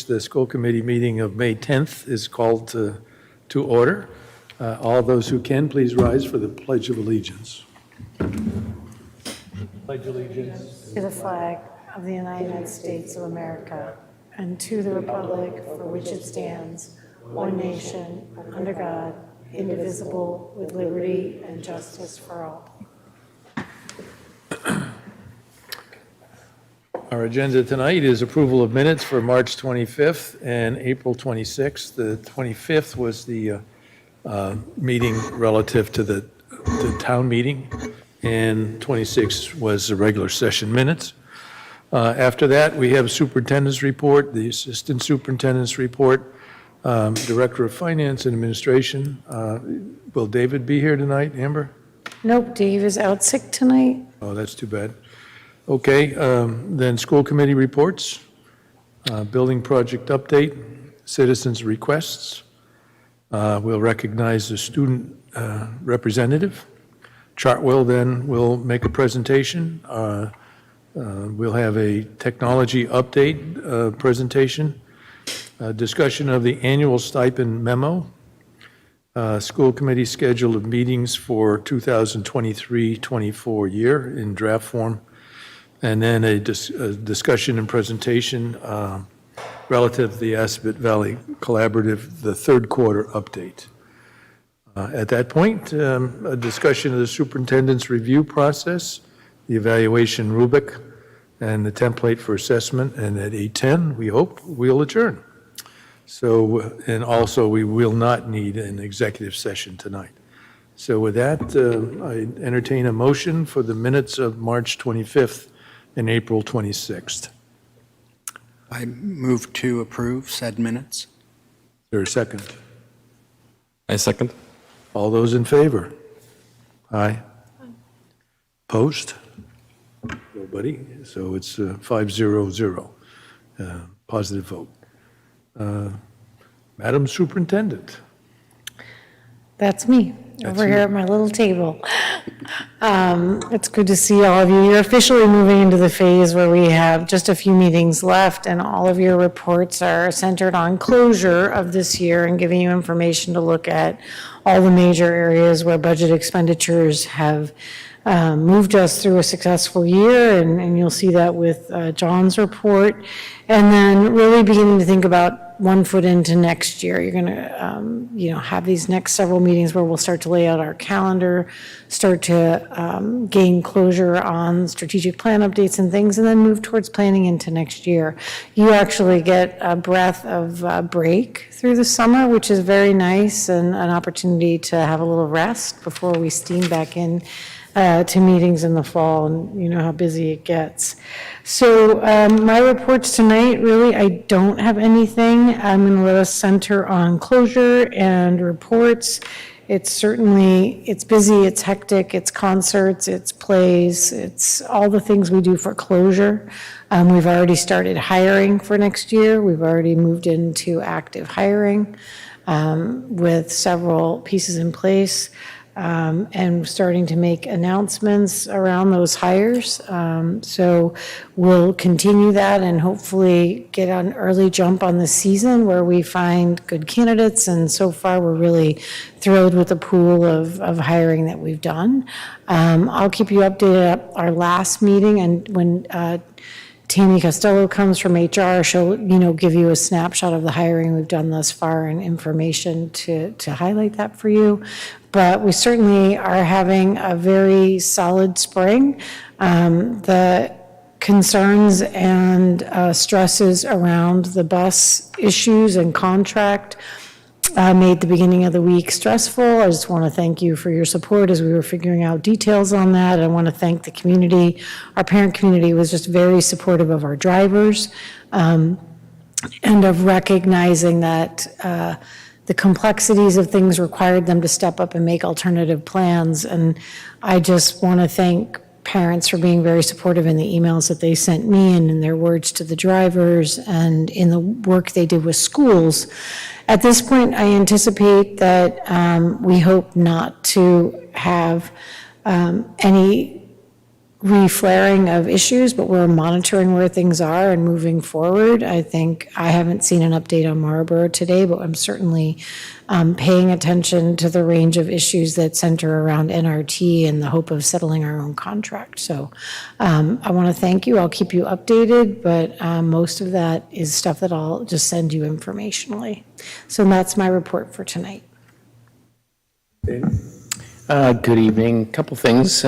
which the school committee meeting of May 10th is called to order. All those who can, please rise for the Pledge of Allegiance. Pledge allegiance to the flag of the United States of America and to the republic for which it stands, one nation, under God, indivisible, with liberty and justice for all. Our agenda tonight is approval of minutes for March 25th and April 26th. The 25th was the meeting relative to the town meeting, and 26th was the regular session minutes. After that, we have superintendent's report, the assistant superintendent's report, director of finance and administration. Will David be here tonight, Amber? Nope, Dave is out sick tonight. Oh, that's too bad. Okay, then school committee reports, building project update, citizens' requests. We'll recognize the student representative. Chartwell then will make a presentation. We'll have a technology update presentation, discussion of the annual stipend memo, school committee schedule of meetings for 2023-24 year in draft form, and then a discussion and presentation relative to the Assabet Valley Collaborative, the third quarter update. At that point, a discussion of the superintendent's review process, the evaluation rubric, and the template for assessment, and at 8:10, we hope, we'll adjourn. So, and also, we will not need an executive session tonight. So with that, I entertain a motion for the minutes of March 25th and April 26th. I move to approve said minutes. Is there a second? I second. All those in favor? Aye. Opposed? Nobody. So it's 5-0-0. Positive vote. Madam Superintendent. That's me, over here at my little table. It's good to see all of you. You're officially moving into the phase where we have just a few meetings left, and all of your reports are centered on closure of this year and giving you information to look at all the major areas where budget expenditures have moved us through a successful year, and you'll see that with John's report. And then really beginning to think about 1 foot into next year. You're going to, have these next several meetings where we'll start to lay out our calendar, start to gain closure on strategic plan updates and things, and then move towards planning into next year. You actually get a breath of break through the summer, which is very nice, and an opportunity to have a little rest before we steam back in to meetings in the fall, and you know how busy it gets. So my reports tonight, really, I don't have anything. I'm going to let us center on closure and reports. It's busy, it's hectic, it's concerts, it's plays, it's all the things we do for closure. We've already started hiring for next year. We've already moved into active hiring with several pieces in place. And starting to make announcements around those hires. So we'll continue that and hopefully get an early jump on the season where we find good candidates. And so far, we're really thrilled with the pool of hiring that we've done. I'll keep you updated at our last meeting, and when Tammy Costello comes from HR, she'll, give you a snapshot of the hiring we've done thus far and information to highlight that for you. But we certainly are having a very solid spring. The concerns and stresses around the bus issues and contract made the beginning of the week stressful. I just want to thank you for your support as we were figuring out details on that. I want to thank the community. Our parent community was just very supportive of our drivers and of recognizing that the complexities of things required them to step up and make alternative plans. And I just want to thank parents for being very supportive in the emails that they sent me and in their words to the drivers and in the work they did with schools. At this point, I anticipate that we hope not to have any reflaring of issues, but we're monitoring where things are and moving forward. I think I haven't seen an update on Marlborough today, but I'm certainly paying attention to the range of issues that center around NRT in the hope of settling our own contract. So I want to thank you. I'll keep you updated, but most of that is stuff that I'll just send you informationally. So that's my report for tonight. Good evening. Couple things.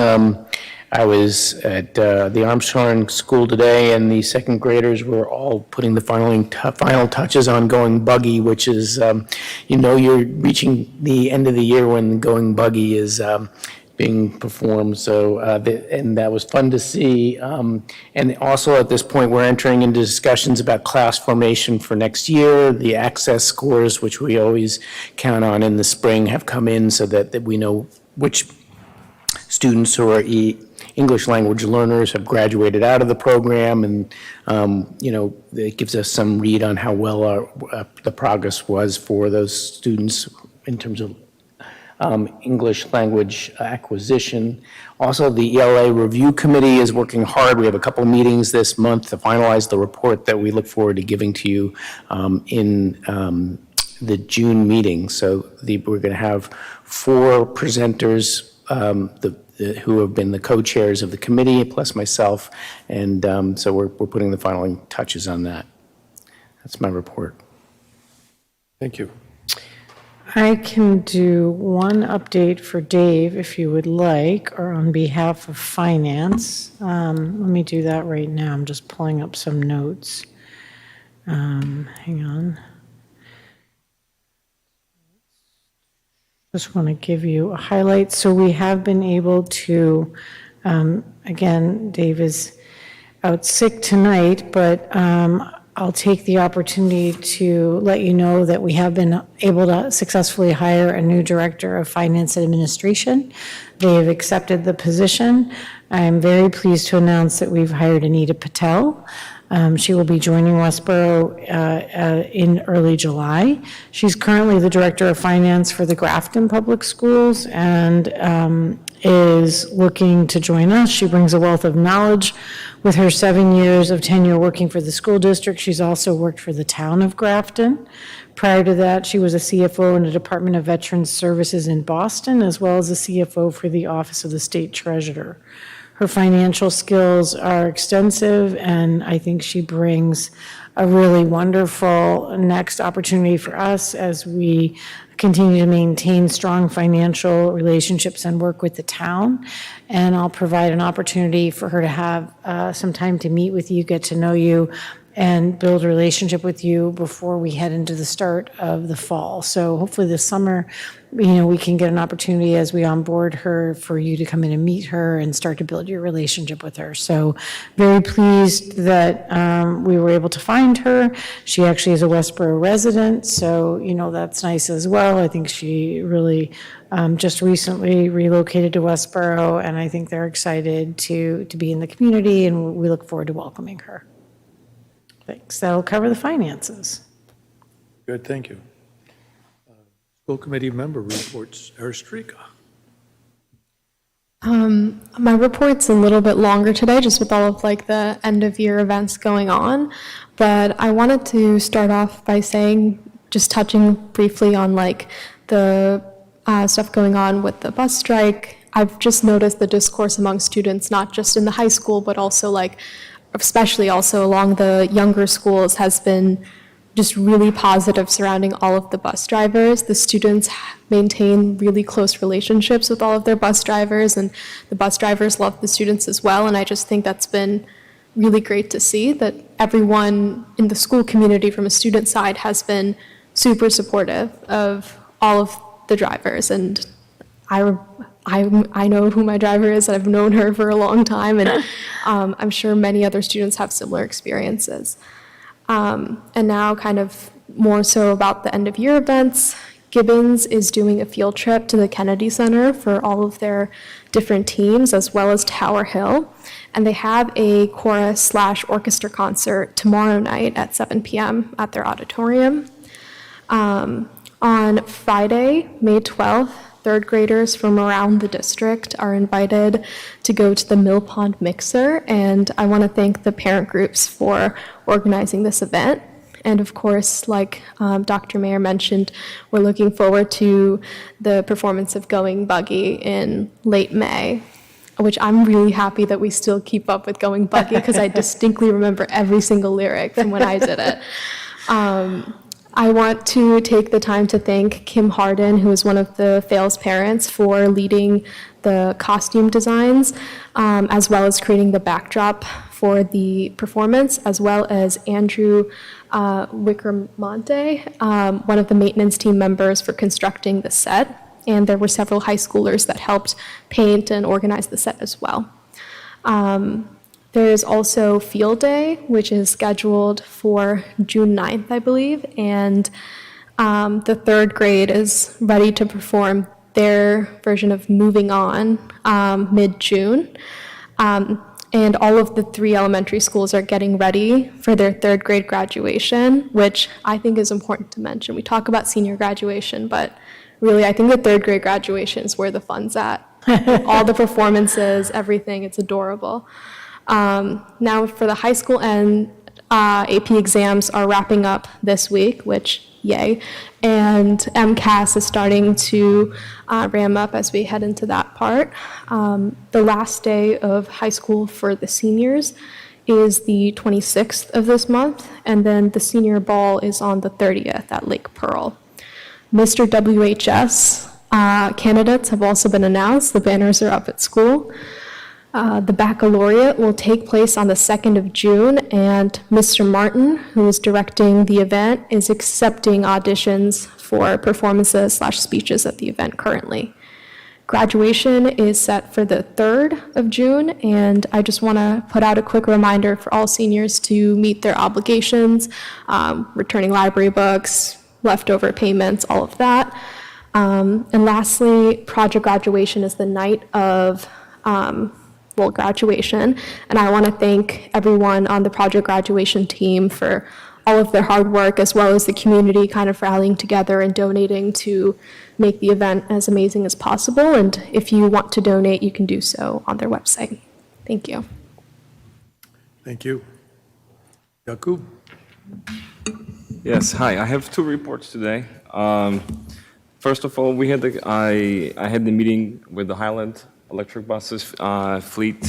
I was at the Armstrong School today, and the second graders were all putting the final touches on Going Buggy, which is, you're reaching the end of the year when Going Buggy is being performed. So, and that was fun to see. And also at this point, we're entering into discussions about class formation for next year. The access scores, which we always count on in the spring, have come in so that we know which students who are English language learners have graduated out of the program, and it gives us some read on how well the progress was for those students in terms of English language acquisition. Also, the ELA Review Committee is working hard. We have a couple meetings this month to finalize the report that we look forward to giving to you in the June meeting. So we're going to have 4 presenters who have been the co-chairs of the committee, plus myself, and so we're putting the final touches on that. That's my report. Thank you. I can do one update for Dave if you would like, or on behalf of finance. Let me do that right now. I'm just pulling up some notes. Hang on. Just want to give you a highlight. So we have been able to, again, Dave is out sick tonight, but I'll take the opportunity to let you know that we have been able to successfully hire a new director of finance and administration. They have accepted the position. I'm very pleased to announce that we've hired Anita Patel. She will be joining Westborough in early July. She's currently the Director of Finance for the Grafton Public Schools and is looking to join us. She brings a wealth of knowledge with her 7 years of tenure working for the school district. She's also worked for the town of Grafton. Prior to that, she was a CFO in the Department of Veterans Services in Boston, as well as a CFO for the Office of the State Treasurer. Her financial skills are extensive, and I think she brings a really wonderful next opportunity for us as we continue to maintain strong financial relationships and work with the town. And I'll provide an opportunity for her to have some time to meet with you, get to know you, and build a relationship with you before we head into the start of the fall. So hopefully this summer, we can get an opportunity as we onboard her for you to come in and meet her and start to build your relationship with her. So very pleased that we were able to find her. She actually is a Westborough resident, so that's nice as well. I think she really just recently relocated to Westborough, and I think they're excited to be in the community, and we look forward to welcoming her. Thanks. That'll cover the finances. Good, thank you. School committee member reports. Eristrika. My report's a little bit longer today, just with all of the end of year events going on. But I wanted to start off by just touching briefly on the stuff going on with the bus strike. I've just noticed the discourse among students, not just in the high school, but also especially also along the younger schools, has been just really positive surrounding all of the bus drivers. The students maintain really close relationships with all of their bus drivers, and the bus drivers love the students as well. And I just think that's been really great to see, that everyone in the school community from a student side has been super supportive of all of the drivers. And I know who my driver is. I've known her for a long time, and I'm sure many other students have similar experiences. And now kind of more so about the end of year events. Gibbons is doing a field trip to the Kennedy Center for all of their different teams, as well as Tower Hill. And they have a chorus/orchestra concert tomorrow night at 7 p.m. at their auditorium. On Friday, May 12th, third graders from around the district are invited to go to the Mill Pond Mixer, and I want to thank the parent groups for organizing this event. And of course, like Dr. Mayer mentioned, we're looking forward to the performance of Going Buggy in late May, which I'm really happy that we still keep up with Going Buggy because I distinctly remember every single lyric from when I did it. I want to take the time to thank Kim Harden, who is one of the Fails parents, for leading the costume designs, as well as creating the backdrop for the performance, as well as Andrew Wickramonte, one of the maintenance team members, for constructing the set. And there were several high schoolers that helped paint and organize the set as well. There is also Field Day, which is scheduled for June 9th, I believe, and the third grade is ready to perform their version of Moving On mid-June. And all of the 3 elementary schools are getting ready for their third grade graduation, which I think is important to mention. We talk about senior graduation, but really I think the third grade graduation is where the fun's at. All the performances, everything, it's adorable. Now for the high school and AP exams are wrapping up this week, which yay, and MCAS is starting to ram up as we head into that part. The last day of high school for the seniors is the 26th of this month, and then the senior ball is on the 30th at Lake Pearl. Mr. WHS candidates have also been announced. The banners are up at school. The baccalaureate will take place on the 2nd of June, and Mr. Martin, who is directing the event, is accepting auditions for performances/speeches at the event currently. Graduation is set for the 3rd of June, and I just want to put out a quick reminder for all seniors to meet their obligations, returning library books, leftover payments, all of that. And lastly, project graduation is the night of graduation, and I want to thank everyone on the project graduation team for all of their hard work, as well as the community kind of rallying together and donating to make the event as amazing as possible. And if you want to donate, you can do so on their website. Thank you. Thank you. Jakub? Yes, hi. I have 2 reports today. First of all, I had the meeting with the Highland Electric Buses fleet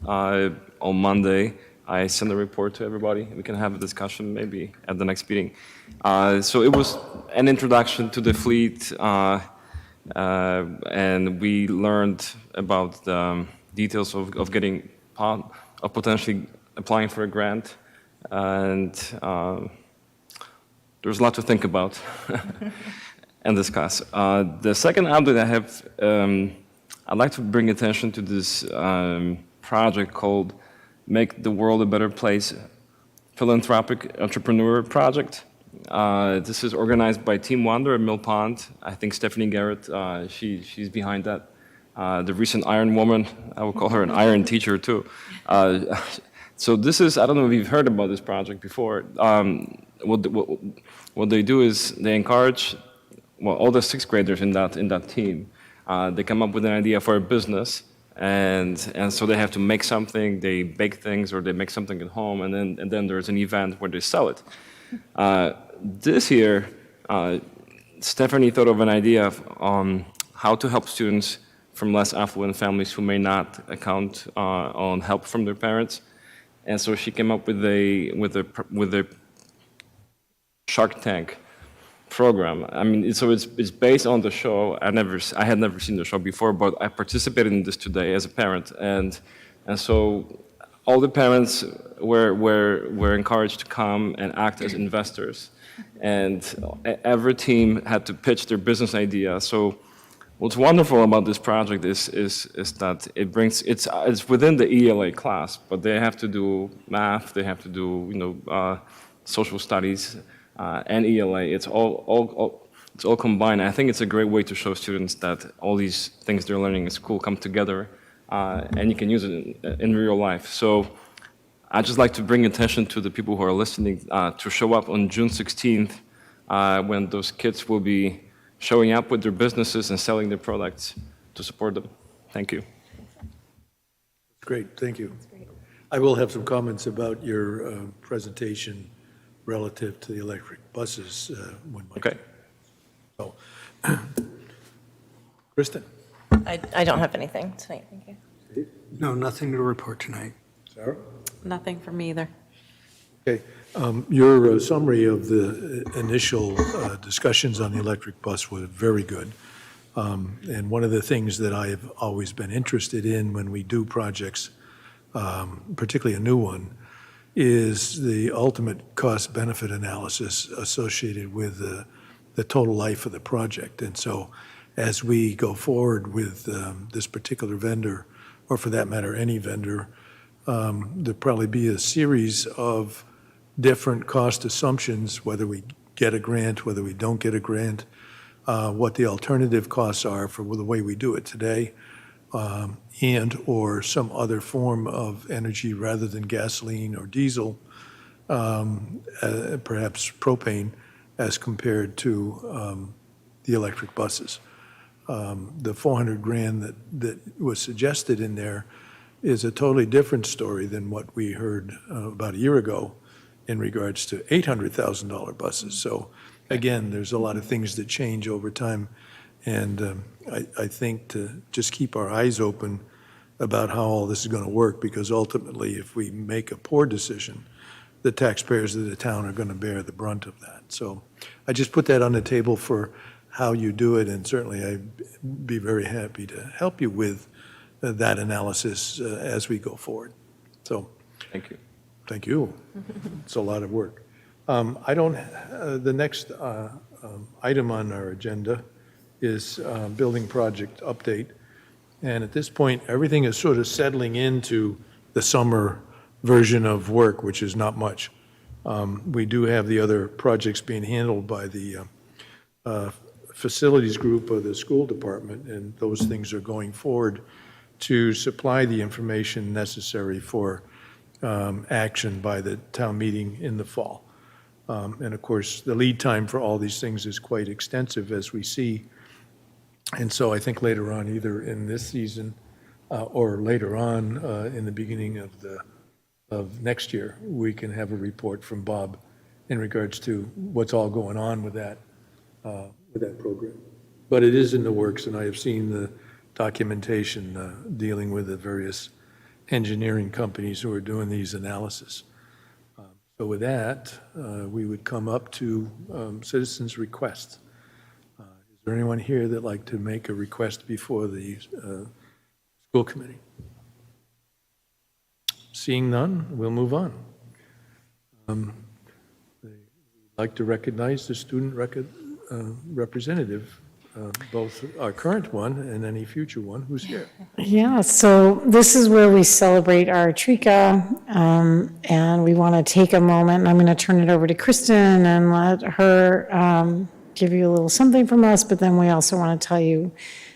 on Monday. I sent a report to everybody. We can have a discussion maybe at the next meeting. So it was an introduction to the fleet, and we learned about the details of potentially applying for a grant, and there's a lot to think about and discuss. The second update I have, I'd like to bring attention to this project called Make the World a Better Place Philanthropic Entrepreneur Project. This is organized by Team Wonder at Mill Pond. I think Stephanie Garrett, she's behind that. The recent Iron Woman, I would call her an Iron teacher too. So this is, I don't know if you've heard about this project before. What they do is they encourage, all the 6th graders in that team. They come up with an idea for a business, and so they have to make something. They bake things, or they make something at home, and then there's an event where they sell it. This year, Stephanie thought of an idea on how to help students from less affluent families who may not count on help from their parents, and so she came up with a Shark Tank program. I mean, so it's based on the show. I had never seen the show before, but I participated in this today as a parent, and so all the parents were encouraged to come and act as investors, and every team had to pitch their business idea. So what's wonderful about this project is that it's within the ELA class, but they have to do math, they have to do social studies. And ELA, it's all combined. I think it's a great way to show students that all these things they're learning in school come together, and you can use it in real life. So I'd just like to bring attention to the people who are listening to show up on June 16th when those kids will be showing up with their businesses and selling their products to support them. Thank you. Great, thank you. I will have some comments about your presentation relative to the electric buses when my. Okay. So, Kristen? I don't have anything tonight, thank you. No, nothing to report tonight. Sarah? Nothing from me either. Okay, your summary of the initial discussions on the electric bus was very good. And one of the things that I have always been interested in when we do projects, particularly a new one, is the ultimate cost-benefit analysis associated with the total life of the project. And so as we go forward with this particular vendor, or for that matter, any vendor, there'll probably be a series of different cost assumptions, whether we get a grant, whether we don't get a grant, what the alternative costs are for the way we do it today, and/or some other form of energy rather than gasoline or diesel, perhaps propane, as compared to the electric buses. The 400 grand that was suggested in there is a totally different story than what we heard about a year ago in regards to $800,000 buses. So again, there's a lot of things that change over time. And I think to just keep our eyes open about how all this is going to work, because ultimately, if we make a poor decision, the taxpayers of the town are going to bear the brunt of that. So I just put that on the table for how you do it, and certainly I'd be very happy to help you with that analysis as we go forward. So Thank you. thank you. It's a lot of work. I don't, the next item on our agenda is building project update. And at this point, everything is sort of settling into the summer version of work, which is not much. We do have the other projects being handled by the facilities group of the school department, and those things are going forward to supply the information necessary for action by the town meeting in the fall. And of course, the lead time for all these things is quite extensive, as we see. And so I think later on, either in this season or later on in the beginning of next year, we can have a report from Bob in regards to what's all going on with that program. But it is in the works, and I have seen the documentation dealing with the various engineering companies who are doing these analysis. So with that, we would come up to citizens' requests. Is there anyone here that'd like to make a request before the school committee? Seeing none, we'll move on. I'd like to recognize the student representative, both our current one and any future one who's here. Yeah, so this is where we celebrate our Trika, and we want to take a moment, and I'm going to turn it over to Kristen and let her give you a little something from us, but then we also want to tell you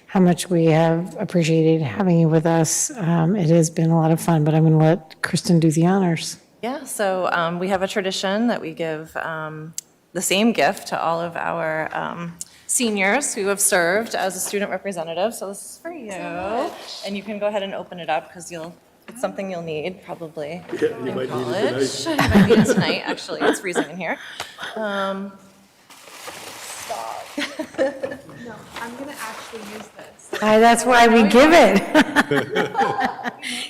how much we have appreciated having you with us. It has been a lot of fun, but I'm going to let Kristen do the honors. Yeah, so we have a tradition that we give the same gift to all of our seniors who have served as a student representative. So this is for you. And you can go ahead and open it up because it's something you'll need probably in college. You might need it tonight, actually. It's freezing in here. Stop. No, I'm gonna actually use this. That's why we give it.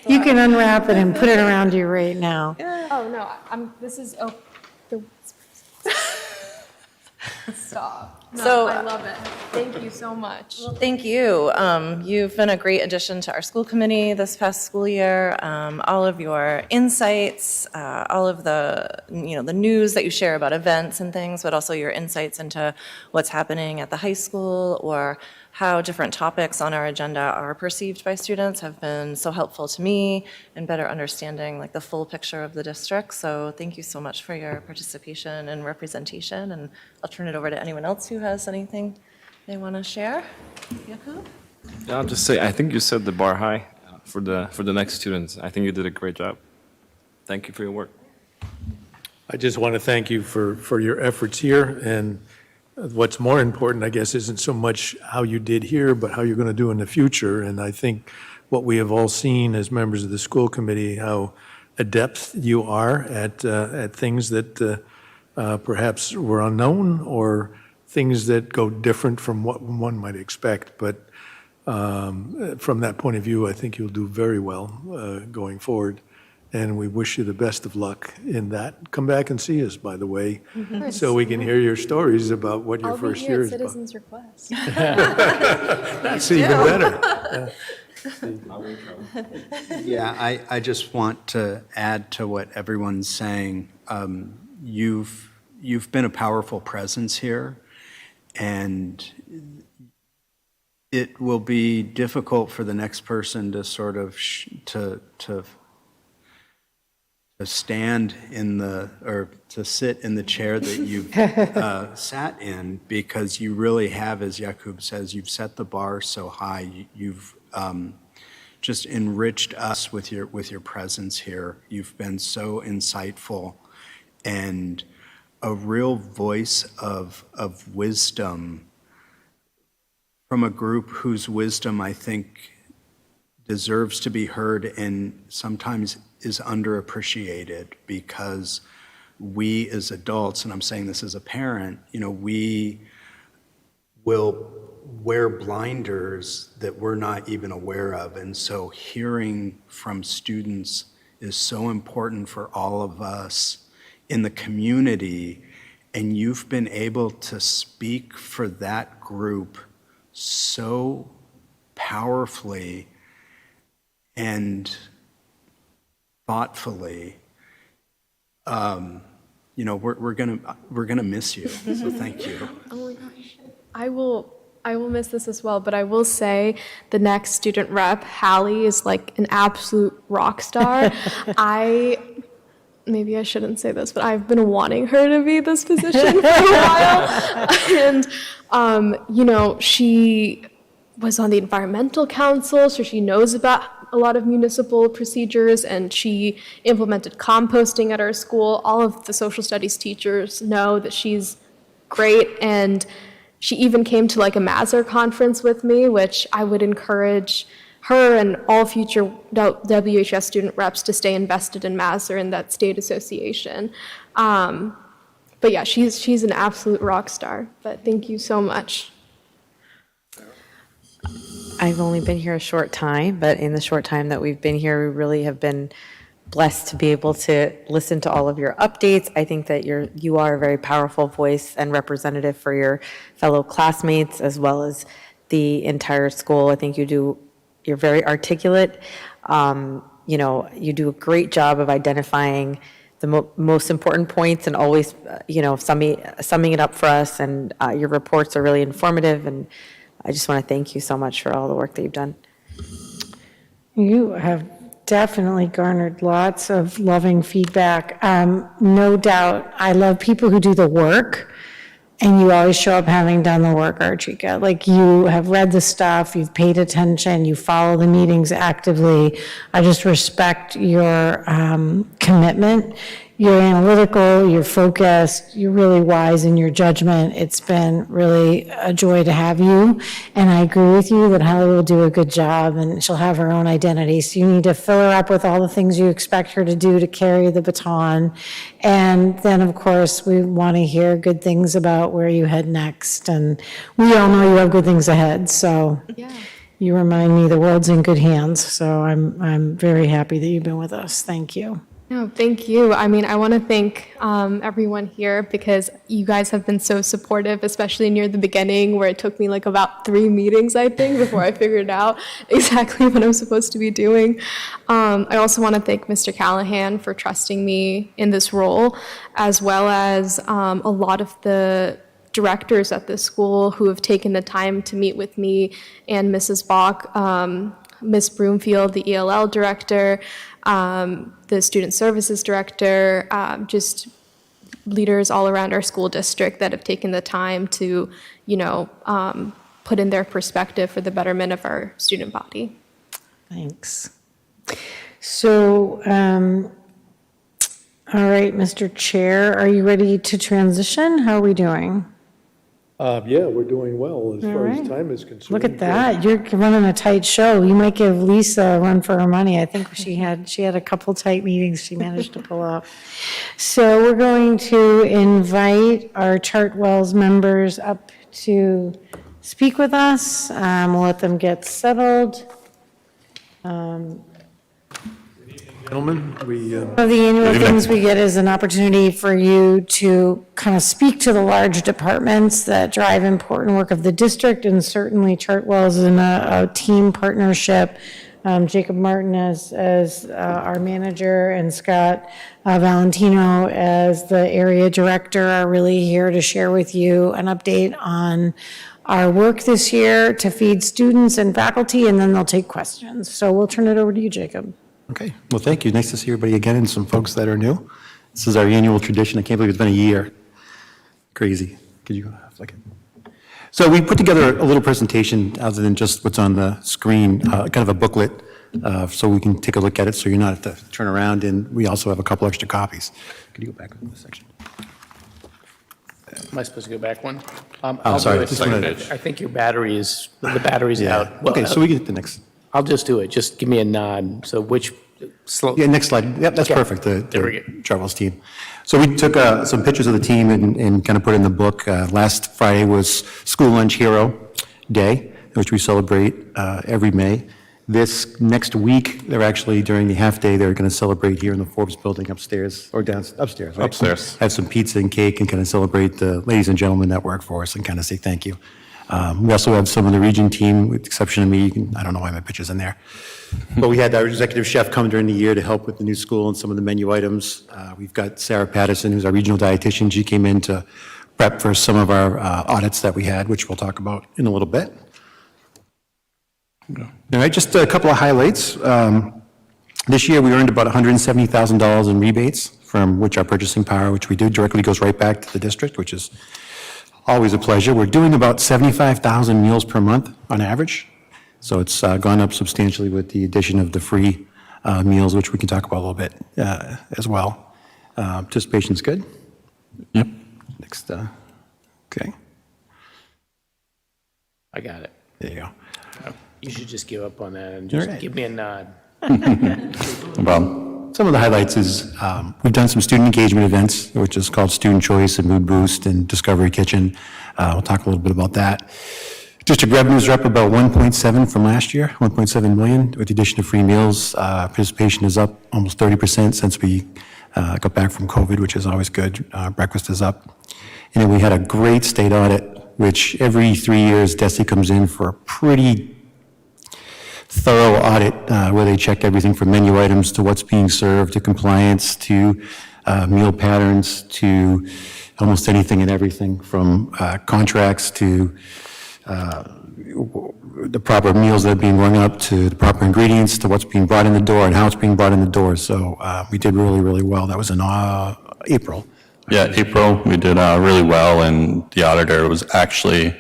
You can unwrap it and put it around you right now. Oh, no, this is, stop. No, So- I love it. Thank you so much. Thank you. You've been a great addition to our school committee this past school year. All of your insights, all of the news that you share about events and things, but also your insights into what's happening at the high school or how different topics on our agenda are perceived by students have been so helpful to me in better understanding like the full picture of the district. So thank you so much for your participation and representation. And I'll turn it over to anyone else who has anything they want to share. Yakub? Yeah, I'll just say, I think you set the bar high for the next students. I think you did a great job. Thank you for your work. I just want to thank you for your efforts here, and what's more important, I guess, isn't so much how you did here, but how you're going to do in the future. And I think what we have all seen as members of the school committee, how adept you are at things that perhaps were unknown or things that go different from what one might expect. But from that point of view, I think you'll do very well going forward. And we wish you the best of luck in that. Come back and see us, by the way, so we can hear your stories about what your first year is about. Citizens Request. That's even better. Yeah, I just want to add to what everyone's saying. You've been a powerful presence here, and it will be difficult for the next person to sort of to stand in or to sit in the chair that you've sat in, because you really have, as Jakub says, you've set the bar so high. You've just enriched us with your presence here. You've been so insightful and a real voice of wisdom from a group whose wisdom I think deserves to be heard and sometimes is underappreciated, because we as adults, and I'm saying this as a parent, we will wear blinders that we're not even aware of. And so hearing from students is so important for all of us in the community. And you've been able to speak for that group so powerfully and thoughtfully. We're gonna miss you. So thank you. Oh my gosh. I will miss this as well, but I will say the next student rep, Hallie, is like an absolute rock star. Maybe I shouldn't say this, but I've been wanting her to be this position for a while. And, she was on the environmental council, so she knows about a lot of municipal procedures, and she implemented composting at our school. All of the social studies teachers know that she's great, and she even came to like a Mazur conference with me, which I would encourage her and all future WHS student reps to stay invested in Mazur and that state association. But yeah, she's an absolute rock star. But thank you so much. I've only been here a short time, but in the short time that we've been here, we really have been blessed to be able to listen to all of your updates. I think that you are a very powerful voice and representative for your fellow classmates as well as the entire school. I think you're very articulate. You do a great job of identifying the most important points and always, summing it up for us. And your reports are really informative. And I just want to thank you so much for all the work that you've done. You have definitely garnered lots of loving feedback. No doubt, I love people who do the work, and you always show up having done the work, Archika. Like, you have read the stuff, you've paid attention, you follow the meetings actively. I just respect your commitment. You're analytical, you're focused, you're really wise in your judgment. It's been really a joy to have you. And I agree with you that Hallie will do a good job and she'll have her own identity. So you need to fill her up with all the things you expect her to do to carry the baton. And then, of course, we want to hear good things about where you head next. And we all know you have good things ahead. So Yeah. you remind me the world's in good hands. So I'm very happy that you've been with us. Thank you. No, thank you. I mean, I want to thank everyone here because you guys have been so supportive, especially near the beginning where it took me like about 3 meetings, I think, before I figured out exactly what I'm supposed to be doing. I also want to thank Mr. Callahan for trusting me in this role, as well as a lot of the directors at the school who have taken the time to meet with me and Mrs. Bach, Ms. Broomfield, the ELL director, the student services director, just leaders all around our school district that have taken the time to, put in their perspective for the betterment of our student body. Thanks. So, all right, Mr. Chair, are you ready to transition? How are we doing? Yeah, we're doing well as far as right. time is concerned. Look at that. You're running a tight show. You might give Lisa a run for her money. I think she had a couple tight meetings she managed to pull off. So we're going to invite our Chartwell's members up to speak with us. We'll let them get settled. Gentlemen, we, One of the annual things we get is an opportunity for you to kind of speak to the large departments that drive important work of the district, and certainly Chartwell's in a team partnership. Jacob Martin as our manager and Scott Valentino as the area director are really here to share with you an update on our work this year to feed students and faculty, and then they'll take questions. So we'll turn it over to you, Jacob. Okay, well, thank you. Nice to see everybody again and some folks that are new. This is our annual tradition. I can't believe it's been a year. Crazy. Could you go a second? So we put together a little presentation other than just what's on the screen, kind of a booklet, so we can take a look at it so you're not have to turn around, and we also have a couple extra copies. Could you go back to this section? Am I supposed to go back one? sorry, I'll do just it. wanna- I think the battery's out. Well, Okay, so we get the next, I'll just do it. Just give me a nod. So which, yeah, next slide. Yep, that's Okay. perfect, the There we go. Chartwell's team. So we took some pictures of the team and kind of put in the book. Last Friday was School Lunch Hero Day, which we celebrate every May. This next week, they're actually, during the half-day, they're going to celebrate here in the Forbes Building upstairs, or upstairs, right? Upstairs. Have some pizza and cake and kind of celebrate the ladies and gentlemen that work for us and kind of say thank you. We also have some of the region team, with the exception of me. I don't know why my picture's in there. But we had our executive chef come during the year to help with the new school and some of the menu items. We've got Sarah Patterson, who's our regional dietitian. She came in to prep for some of our audits that we had, which we'll talk about in a little bit. All right, just a couple of highlights. This year, we earned about $170,000 in rebates, from which our purchasing power, which we do directly, goes right back to the district, which is always a pleasure. We're doing about 75,000 meals per month on average. So it's gone up substantially with the addition of the free meals, which we can talk about a little bit as well. Participation's good? Yep. Next, okay, I got it. there you go. You should just give up on that and All just right. give me a nod. No problem. Some of the highlights is we've done some student engagement events, which is called Student Choice and Mood Boost and Discovery Kitchen. We'll talk a little bit about that. District revenues are up about 1.7 from last year, 1.7 million. With the addition of free meals, participation is up almost 30% since we got back from COVID, which is always good. Breakfast is up. And then we had a great state audit, which every 3 years, DESE comes in for a pretty thorough audit where they check everything from menu items to what's being served to compliance to meal patterns to almost anything and everything from contracts to the proper meals that are being rung up to the proper ingredients to what's being brought in the door and how it's being brought in the door. So we did really, really well. That was in April. Yeah, April, we did really well, and the auditor was actually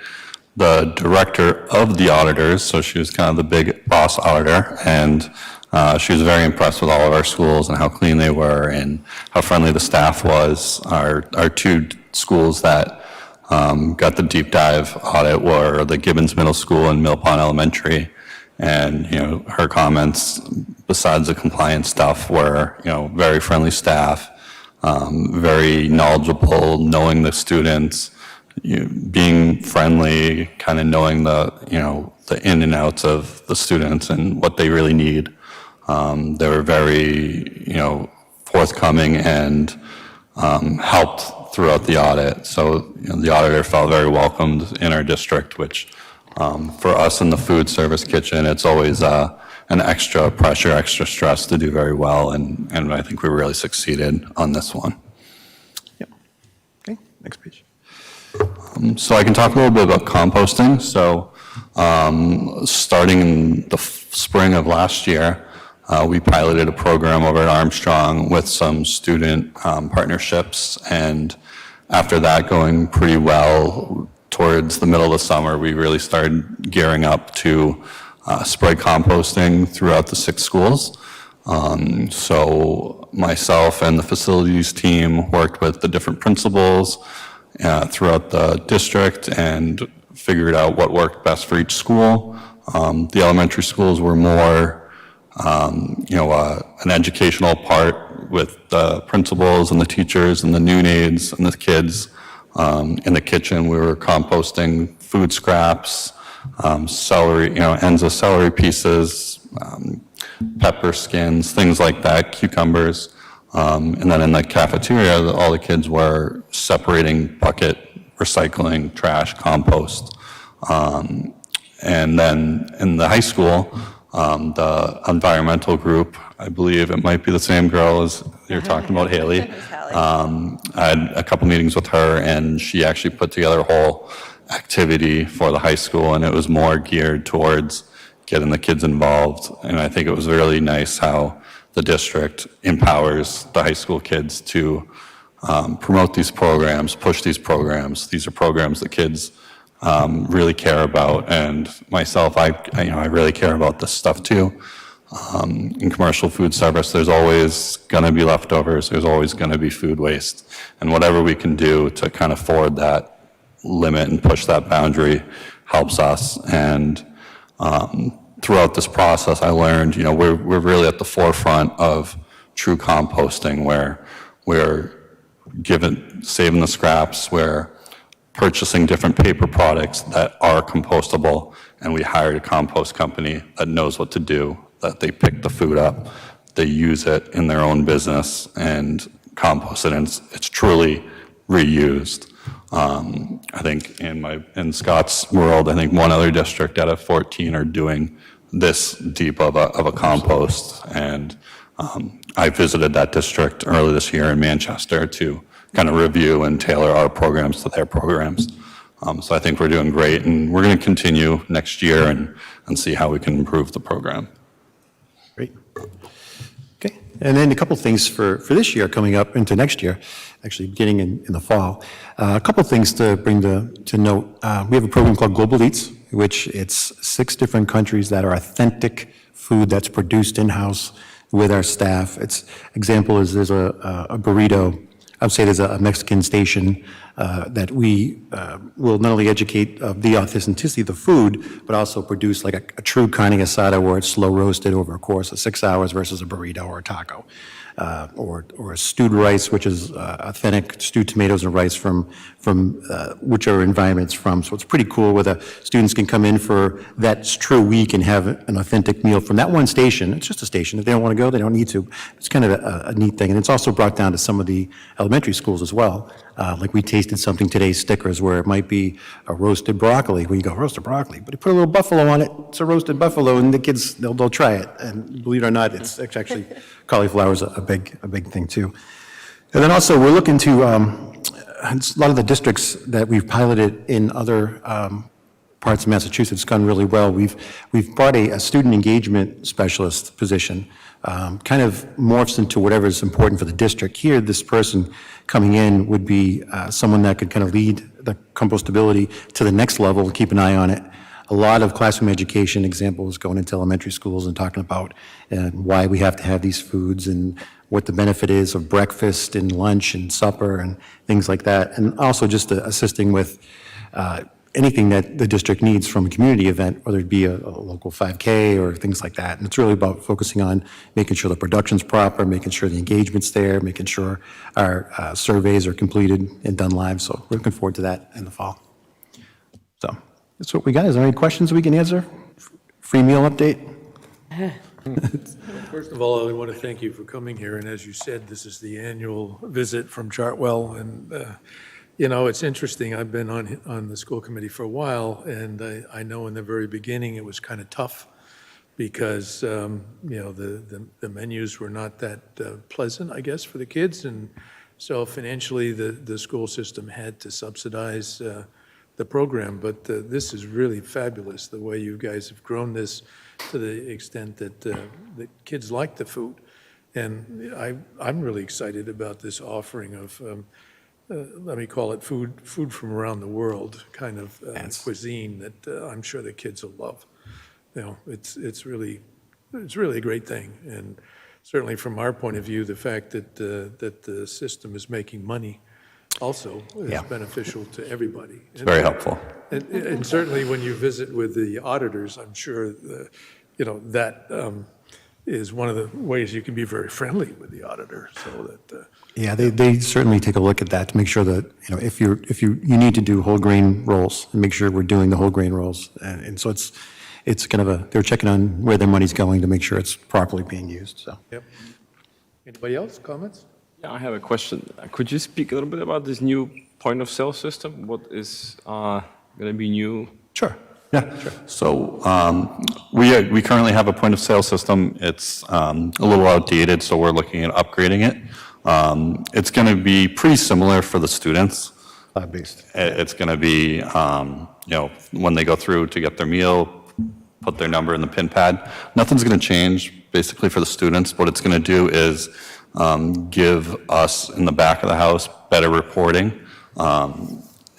the director of the auditors, so she was kind of the big boss auditor, and she was very impressed with all of our schools and how clean they were and how friendly the staff was. Our two schools that got the deep dive audit were the Gibbons Middle School and Mill Pond Elementary, and her comments besides the compliance stuff were very friendly staff, very knowledgeable, knowing the students, being friendly, kind of knowing the in and outs of the students and what they really need. They were very forthcoming and helped throughout the audit. So the auditor felt very welcomed in our district, which for us in the food service kitchen, it's always an extra pressure, extra stress to do very well, and I think we really succeeded on this one. Yep. Okay, next page. So I can talk a little bit about composting. So starting in the spring of last year, we piloted a program over at Armstrong with some student partnerships, and after that going pretty well, towards the middle of the summer, we really started gearing up to spread composting throughout the 6 schools. So myself and the facilities team worked with the different principals throughout the district and figured out what worked best for each school. The elementary schools were more, an educational part with the principals and the teachers and the noon aides and the kids. In the kitchen, we were composting food scraps, celery, ends of celery pieces, pepper skins, things like that, cucumbers. And then in the cafeteria, all the kids were separating bucket, recycling, trash, compost. And then in the high school, the environmental group, I believe it might be the same girl as you're talking about, Haley. I had a couple meetings with her, and she actually put together a whole activity for the high school, and it was more geared towards getting the kids involved. And I think it was really nice how the district empowers the high school kids to promote these programs, push these programs. These are programs that kids really care about, and myself, I really care about this stuff too. In commercial food service, there's always going to be leftovers. There's always going to be food waste, and whatever we can do to kind of forward that limit and push that boundary helps us. And throughout this process, I learned, we're really at the forefront of true composting, where we're saving the scraps, we're purchasing different paper products that are compostable, and we hired a compost company that knows what to do, that they pick the food up, they use it in their own business and compost it, and it's truly reused. I think in Scott's world, I think one other district out of 14 are doing this deep of a compost, and I visited that district early this year in Manchester to kind of review and tailor our programs to their programs. So I think we're doing great, and we're going to continue next year and see how we can improve the program. Great. Okay, and then a couple things for this year coming up into next year, actually beginning in the fall. A couple things to bring to note. We have a program called Global Eats, which it's 6 different countries that are authentic food that's produced in-house with our staff. Example is there's a burrito. I would say there's a Mexican station that we will not only educate the authenticity of the food, but also produce like a true carne asada where it's slow roasted over a course of 6 hours versus a burrito or a taco. Or a stewed rice, which is authentic stewed tomatoes and rice from which are environments from. So it's pretty cool where the students can come in for that true week and have an authentic meal from that one station. It's just a station. If they don't want to go, they don't need to. It's kind of a neat thing. And it's also brought down to some of the elementary schools as well. Like we tasted something today, stickers, where it might be a roasted broccoli. When you go, roasted broccoli, but you put a little buffalo on it, it's a roasted buffalo, and the kids, they'll try it. And believe it or not, it's actually, cauliflower is a big thing too. And then also, we're looking to, a lot of the districts that we've piloted in other parts of Massachusetts gone really well. We've brought a student engagement specialist position, kind of morphs into whatever is important for the district. Here, this person coming in would be someone that could kind of lead the compostability to the next level and keep an eye on it. A lot of classroom education examples going into elementary schools and talking about why we have to have these foods and what the benefit is of breakfast and lunch and supper and things like that. And also just assisting with anything that the district needs from a community event, whether it be a local 5K or things like that. And it's really about focusing on making sure the production's proper, making sure the engagement's there, making sure our surveys are completed and done live. So we're looking forward to that in the fall. So that's what we got. Is there any questions we can answer? Free meal update? First of all, I want to thank you for coming here, and as you said, this is the annual visit from Chartwell, and it's interesting. I've been on the school committee for a while, and I know in the very beginning it was kind of tough because the menus were not that pleasant, I guess, for the kids, and so financially the school system had to subsidize the program. But this is really fabulous, the way you guys have grown this to the extent that the kids like the food. And I'm really excited about this offering of, let me call it food from around the world, kind of cuisine that I'm sure the kids will love. It's really a great thing. And certainly from our point of view, the fact that the system is making money also is Yeah. beneficial to everybody. It's very helpful. And certainly when you visit with the auditors, I'm sure, that is one of the ways you can be very friendly with the auditor, so that, Yeah, they certainly take a look at that to make sure that, if you need to do whole grain rolls, and make sure we're doing the whole grain rolls. And so it's kind of they're checking on where their money's going to make sure it's properly being used, so. yep. Anybody else, comments? Yeah, I have a question. Could you speak a little bit about this new point of sale system? What is going to be new? Sure. Yeah, sure. So we currently have a point of sale system. It's a little outdated, so we're looking at upgrading it. It's going to be pretty similar for the students. Cloud-based. It's going to be, when they go through to get their meal, put their number in the PIN pad. Nothing's going to change basically for the students. What it's going to do is give us in the back of the house better reporting.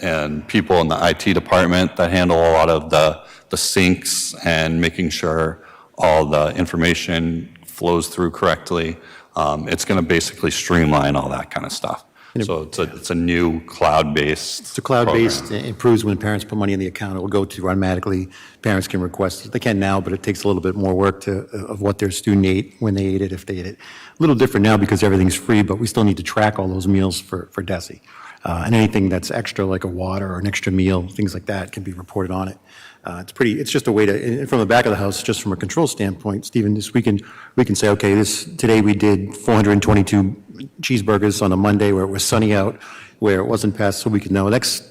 And people in the IT department that handle a lot of the syncs and making sure all the information flows through correctly. It's going to basically streamline all that kind of stuff. So it's a new cloud-based. It's a cloud-based, it improves when parents put money in the account, it will go to automatically. Parents can request, they can now, but it takes a little bit more work of what their student ate, when they ate it, if they ate it. A little different now because everything's free, but we still need to track all those meals for DESE. And anything that's extra, like a water or an extra meal, things like that, can be reported on it. It's just a way to, from the back of the house, just from a control standpoint, Stephen, we can say, okay, today we did 422 cheeseburgers on a Monday where it was sunny out, where it wasn't past, so we can know next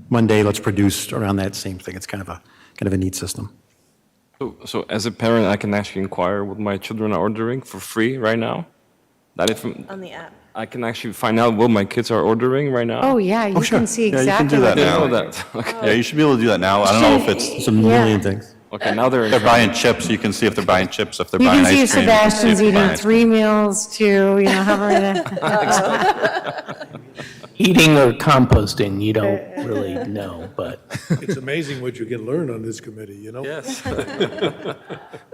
Monday, let's produce around that same thing. It's kind of a neat system. So as a parent, I can actually inquire what my children are ordering for free right now? That if On the app. I can actually find out what my kids are ordering right now? Oh, yeah, you sure. can see Yeah, you can exactly do what that they're now. know doing. that. Okay. Yeah, you should be able to do that now. I don't know if it's, It's a million things. Okay, now they're if they're buying chips, you can see if they're buying chips, if they're You buying can see ice if cream. You can see if Sebastian's they're buying eating ice cream. 3 meals too, how many. Eating or composting, you don't really know, but It's amazing what you can learn on this committee, Yes. There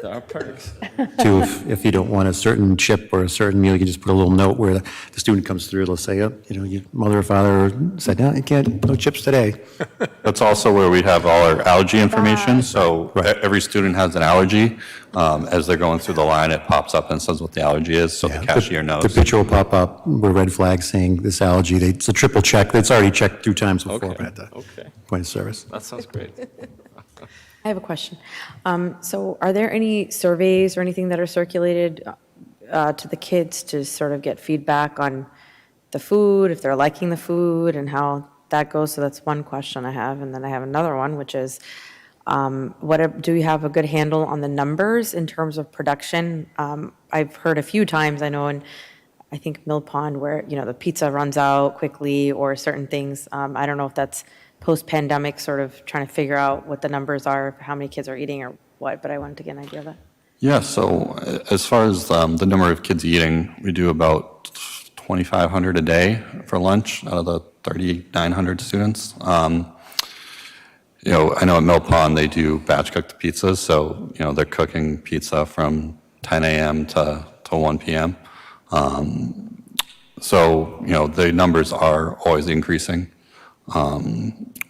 are perks. Too, if you don't want a certain chip or a certain meal, you can just put a little note where the student comes through, they'll say, your mother or father said, no, you can't, no chips today. That's also where we have all our allergy information, so every student has an allergy. As they're going through the line, it pops up and says what the allergy is, so the Yeah, cashier knows. The picture will pop up with red flags saying this allergy, it's a triple check, it's already checked 2 times before Okay, at the okay. point of service. That sounds great. I have a question. So are there any surveys or anything that are circulated to the kids to sort of get feedback on the food, if they're liking the food and how that goes? So that's one question I have. And then I have another one, which is, do you have a good handle on the numbers in terms of production? I've heard a few times, I know in, I think Mill Pond, where, the pizza runs out quickly or certain things. I don't know if that's post-pandemic, sort of trying to figure out what the numbers are, how many kids are eating or what, but I wanted to get an idea of that. Yeah, so as far as the number of kids eating, we do about 2,500 a day for lunch out of the 3,900 students. I know at Mill Pond, they do batch cooked pizzas, so, they're cooking pizza from 10 a.m. to 1 p.m. So, the numbers are always increasing.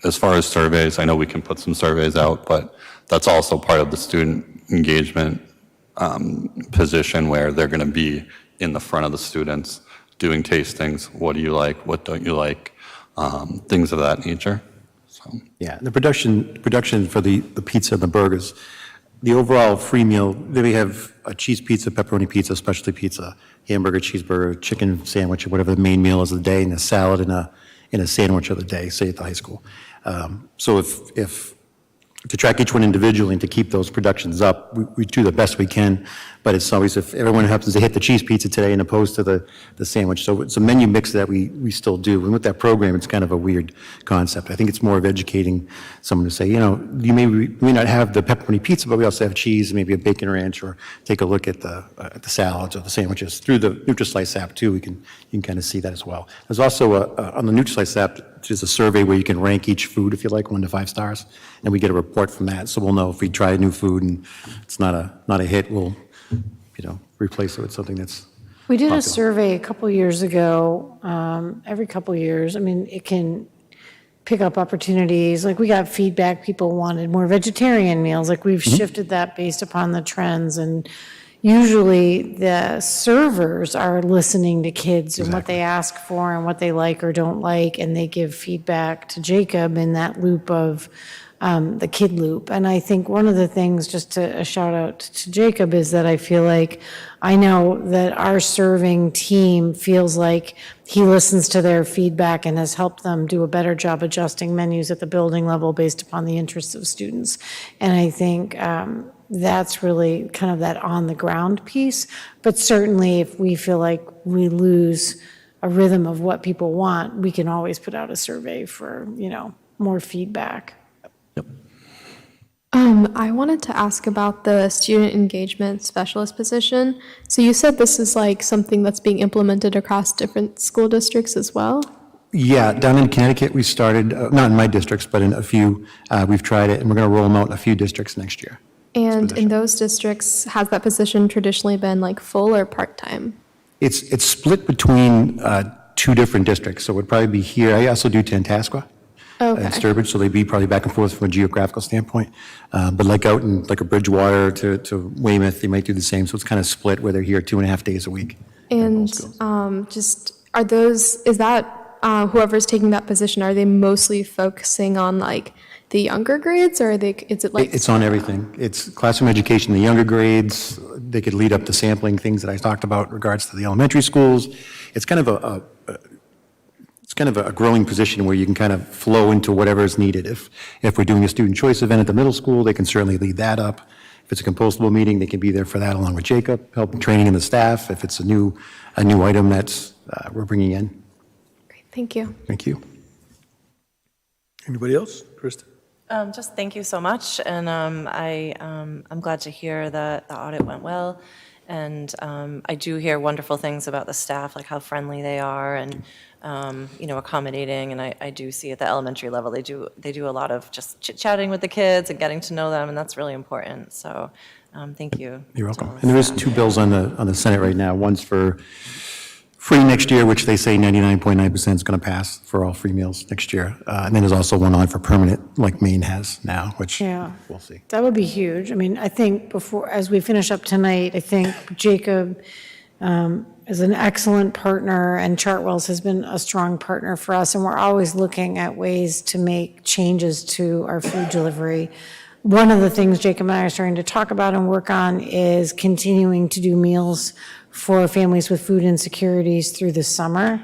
As far as surveys, I know we can put some surveys out, but that's also part of the student engagement position where they're going to be in the front of the students doing tastings. What do you like? What don't you like? Things of that nature. So. Yeah, the production for the pizza and the burgers, the overall free meal, then we have a cheese pizza, pepperoni pizza, specialty pizza, hamburger, cheeseburger, chicken sandwich, or whatever the main meal is of the day, and a salad and a sandwich of the day, say at the high school. So if to track each one individually and to keep those productions up, we do the best we can, but it's always if everyone happens to hit the cheese pizza today and opposed to the sandwich. So it's a menu mix that we still do. And with that program, it's kind of a weird concept. I think it's more of educating someone to say, you may not have the pepperoni pizza, but we also have cheese, maybe a bacon ranch, or take a look at the salads or the sandwiches. Through the NutriSlice app too, you can kind of see that as well. There's also on the NutriSlice app, there's a survey where you can rank each food, if you like, 1 to 5 stars, and we get a report from that. So we'll know if we try a new food and it's not a hit, we'll replace it with something that's We did a survey a couple years ago, every couple years. I mean, it can pick up opportunities. Like, we got feedback, people wanted more vegetarian meals. Like, we've shifted that based upon the trends. And usually the servers are listening to kids and what they ask for and what they like or don't like, and they give feedback to Jacob in that loop of the kid loop. And I think one of the things, just to a shout out to Jacob, is that I feel like I know that our serving team feels like he listens to their feedback and has helped them do a better job adjusting menus at the building level based upon the interests of students. And I think that's really kind of that on the ground piece. But certainly if we feel like we lose a rhythm of what people want, we can always put out a survey for, more feedback. I wanted to ask about the student engagement specialist position. So you said this is like something that's being implemented across different school districts as well? Yeah, down in Connecticut, we started, not in my districts, but in a few, we've tried it, and we're going to roll them out in a few districts next year. And in those districts, has that position traditionally been like full or part-time? It's split between two different districts, so it would probably be here. I also do Tantascwa. Okay. And Sturbridge, so they'd be probably back and forth from a geographical standpoint. But like out in like a Bridgewater to Weymouth, they might do the same. So it's kind of split where they're here 2.5 days a week. And is that whoever's taking that position, are they mostly focusing on like the younger grades, or is it like? It's on everything. It's classroom education, the younger grades. They could lead up to sampling things that I talked about in regards to the elementary schools. It's kind of a growing position where you can kind of flow into whatever is needed. If we're doing a student choice event at the middle school, they can certainly lead that up. If it's a compostable meeting, they can be there for that along with Jacob, help training in the staff. If it's a new item that's we're bringing in. Great, thank you. Thank you. Anybody else? Krista? Just thank you so much, and I'm glad to hear that the audit went well. And I do hear wonderful things about the staff, like how friendly they are and accommodating. And I do see at the elementary level they do a lot of just chit-chatting with the kids and getting to know them, and that's really important. So thank you. You're welcome. And there is two bills on the Senate right now. One's for free next year, which they say 99.9% is going to pass for all free meals next year. And then there's also one on for permanent, like Maine has now, which we'll see. That would be huge. I mean, I think as we finish up tonight, I think Jacob is an excellent partner, and Chartwell's has been a strong partner for us, and we're always looking at ways to make changes to our food delivery. One of the things Jacob and I are starting to talk about and work on is continuing to do meals for families with food insecurities through the summer.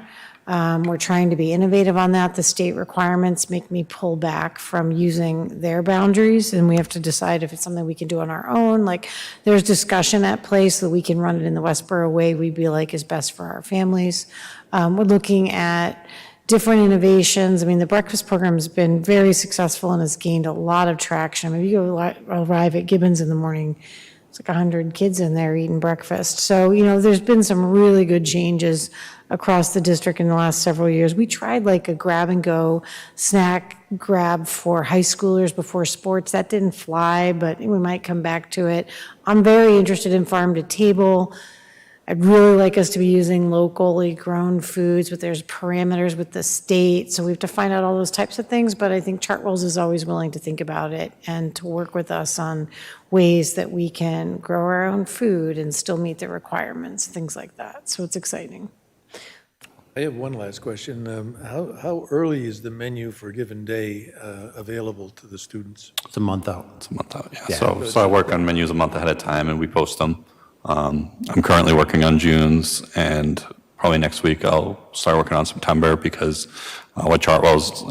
We're trying to be innovative on that. The state requirements make me pull back from using their boundaries, and we have to decide if it's something we can do on our own. Like, there's discussion at play so that we can run it in the Westborough way we feel like is best for our families. We're looking at different innovations. I mean, the breakfast program has been very successful and has gained a lot of traction. I mean, you arrive at Gibbons in the morning, it's like 100 kids in there eating breakfast. So, there's been some really good changes across the district in the last several years. We tried like a grab-and-go snack grab for high schoolers before sports. That didn't fly, but we might come back to it. I'm very interested in farm to table. I'd really like us to be using locally grown foods, but there's parameters with the state, so we have to find out all those types of things. But I think Chartwell's is always willing to think about it and to work with us on ways that we can grow our own food and still meet the requirements, things like that. So it's exciting. I have one last question. How early is the menu for a given day available to the students? It's a month out. It's a month out, yeah. So I work on menus a month ahead of time, and we post them. I'm currently working on June's, and probably next week I'll start working on September, because what Chartwell's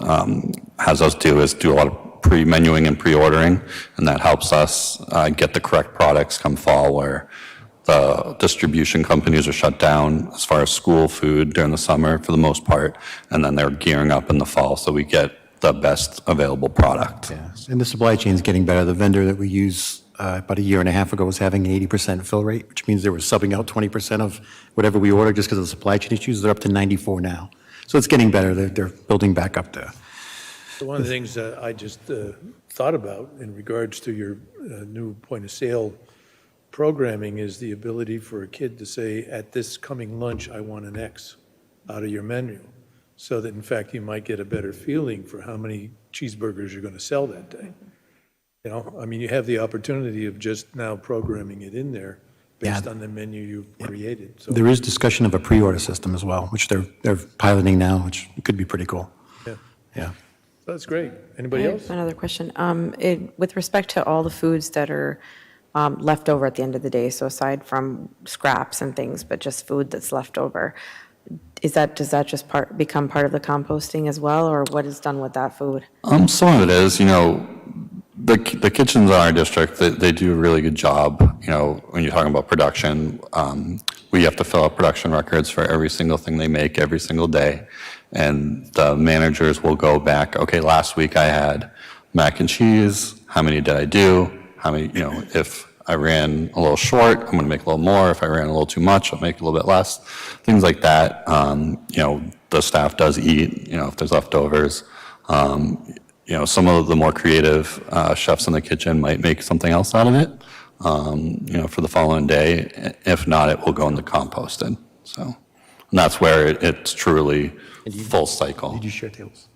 has us do is do a lot of pre-menuing and pre-ordering, and that helps us get the correct products come fall, where the distribution companies are shut down as far as school food during the summer for the most part, and then they're gearing up in the fall, so we get the best available product. Yeah. And the supply chain is getting better. The vendor that we use about a year and a half ago was having an 80% fill rate, which means they were subbing out 20% of whatever we ordered just because of the supply chain issues. They're up to 94 now. So it's getting better. They're building back up there. So one of the things I just thought about in regards to your new point of sale programming is the ability for a kid to say, at this coming lunch, I want an X out of your menu. So that in fact, you might get a better feeling for how many cheeseburgers you're going to sell that day. You know, I mean, you have the opportunity of just now programming it in there based Yeah. on the menu you've created. So, There is discussion of a pre-order system as well, which they're piloting now, which could be pretty cool. yeah. Yeah. So that's great. Anybody I have else? Another question. With respect to all the foods that are left over at the end of the day, so aside from scraps and things, but just food that's left over, does that just become part of the composting as well, or what is done with that food? Some of it is, the kitchens in our district, they do a really good job, when you're talking about production. We have to fill out production records for every single thing they make every single day. And the managers will go back, okay, last week I had mac and cheese, how many did I do? How many, if I ran a little short, I'm gonna make a little more. If I ran a little too much, I'll make a little bit less. Things like that. The staff does eat, if there's leftovers. Some of the more creative chefs in the kitchen might make something else out of it, for the following day. If not, it will go into composting. So, and that's where it's truly full cycle. Did you share tables?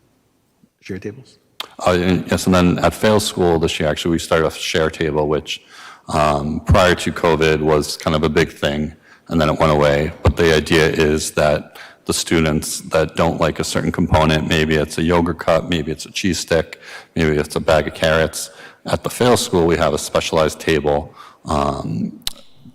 Share tables? Yes, and then at Fail School this year, actually, we started a share table, which prior to COVID was kind of a big thing, and then it went away. But the idea is that the students that don't like a certain component, maybe it's a yogurt cup, maybe it's a cheese stick, maybe it's a bag of carrots. At the Fail School, we have a specialized table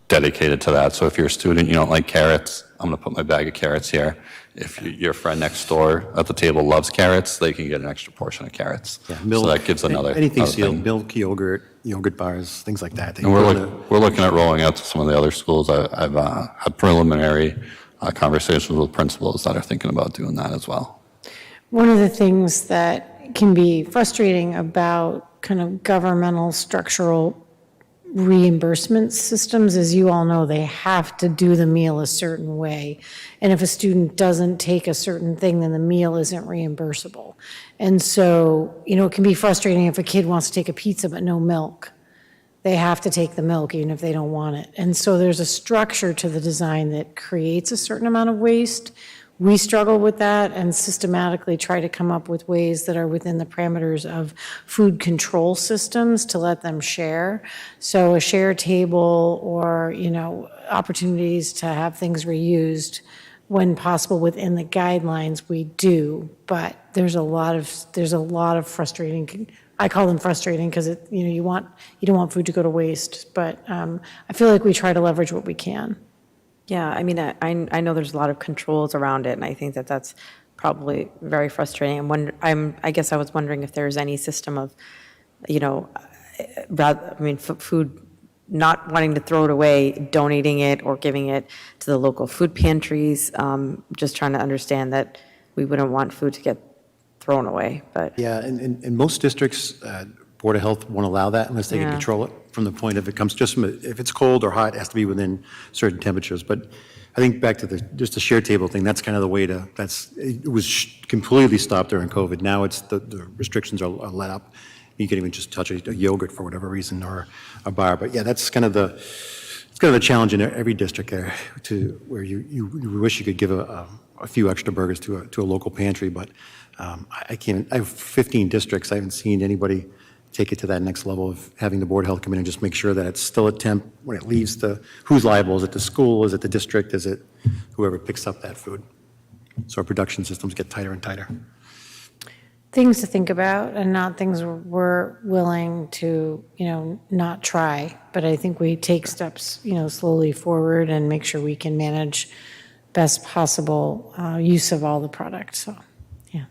dedicated to that. So if you're a student, you don't like carrots, I'm gonna put my bag of carrots here. If your friend next door at the table loves carrots, they can get an extra portion of carrots. Yeah, So that gives another. Anything another sealed, thing. milk, yogurt bars, things like that. And we're looking at rolling out to some of the other schools. I've had preliminary conversations with principals that are thinking about doing that as well. One of the things that can be frustrating about kind of governmental structural reimbursement systems, as you all know, they have to do the meal a certain way. And if a student doesn't take a certain thing, then the meal isn't reimbursable. And so, it can be frustrating if a kid wants to take a pizza but no milk. They have to take the milk even if they don't want it. And so there's a structure to the design that creates a certain amount of waste. We struggle with that and systematically try to come up with ways that are within the parameters of food control systems to let them share. So a share table or, opportunities to have things reused when possible within the guidelines, we do. But there's a lot of frustrating, I call them frustrating because you don't want food to go to waste. But I feel like we try to leverage what we can. Yeah, I mean, I know there's a lot of controls around it, and I think that that's probably very frustrating. I guess I was wondering if there's any system of, food not wanting to throw it away, donating it or giving it to the local food pantries. Just trying to understand that we wouldn't want food to get thrown away, but. Yeah, and in most districts, Board of Health won't allow that unless they can Yeah. control it from the point of it comes just from, if it's cold or hot, it has to be within certain temperatures. But I think back to just the share table thing, that's kind of the way to, it was completely stopped during COVID. Now it's, the restrictions are let up. You can even just touch a yogurt for whatever reason or a bar. But yeah, that's kind of it's kind of the challenge in every district there to where you wish you could give a few extra burgers to a local pantry. But I can't, I have 15 districts. I haven't seen anybody take it to that next level of having the Board of Health come in and just make sure that it's still a temp when it leaves who's liable? Is it the school? Is it the district? Is it whoever picks up that food? So our production systems get tighter and tighter. Things to think about and not things we're willing to, not try. But I think we take steps, slowly forward and make sure we can manage best possible use of all the products. So, yeah.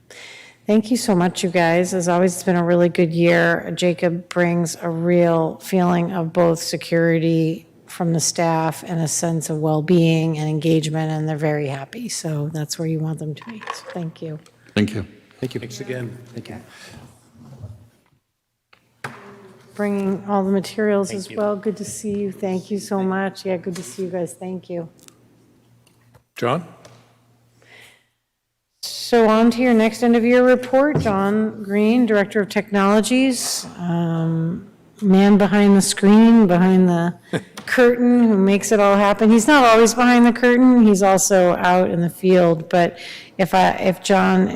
Thank you so much, you guys. As always, it's been a really good year. Jacob brings a real feeling of both security from the staff and a sense of well-being and engagement, and they're very happy. So that's where you want them to be. So thank you. Thank you. Thank you. Thanks again. Thank you. Bringing all the materials as well. Good to see you. Thank you so much. Yeah, good to see you guys. Thank you. John? So on to your next end of year report, John Green, Director of Technologies. man behind the screen, behind the curtain, who makes it all happen. He's not always behind the curtain, he's also out in the field, but if John,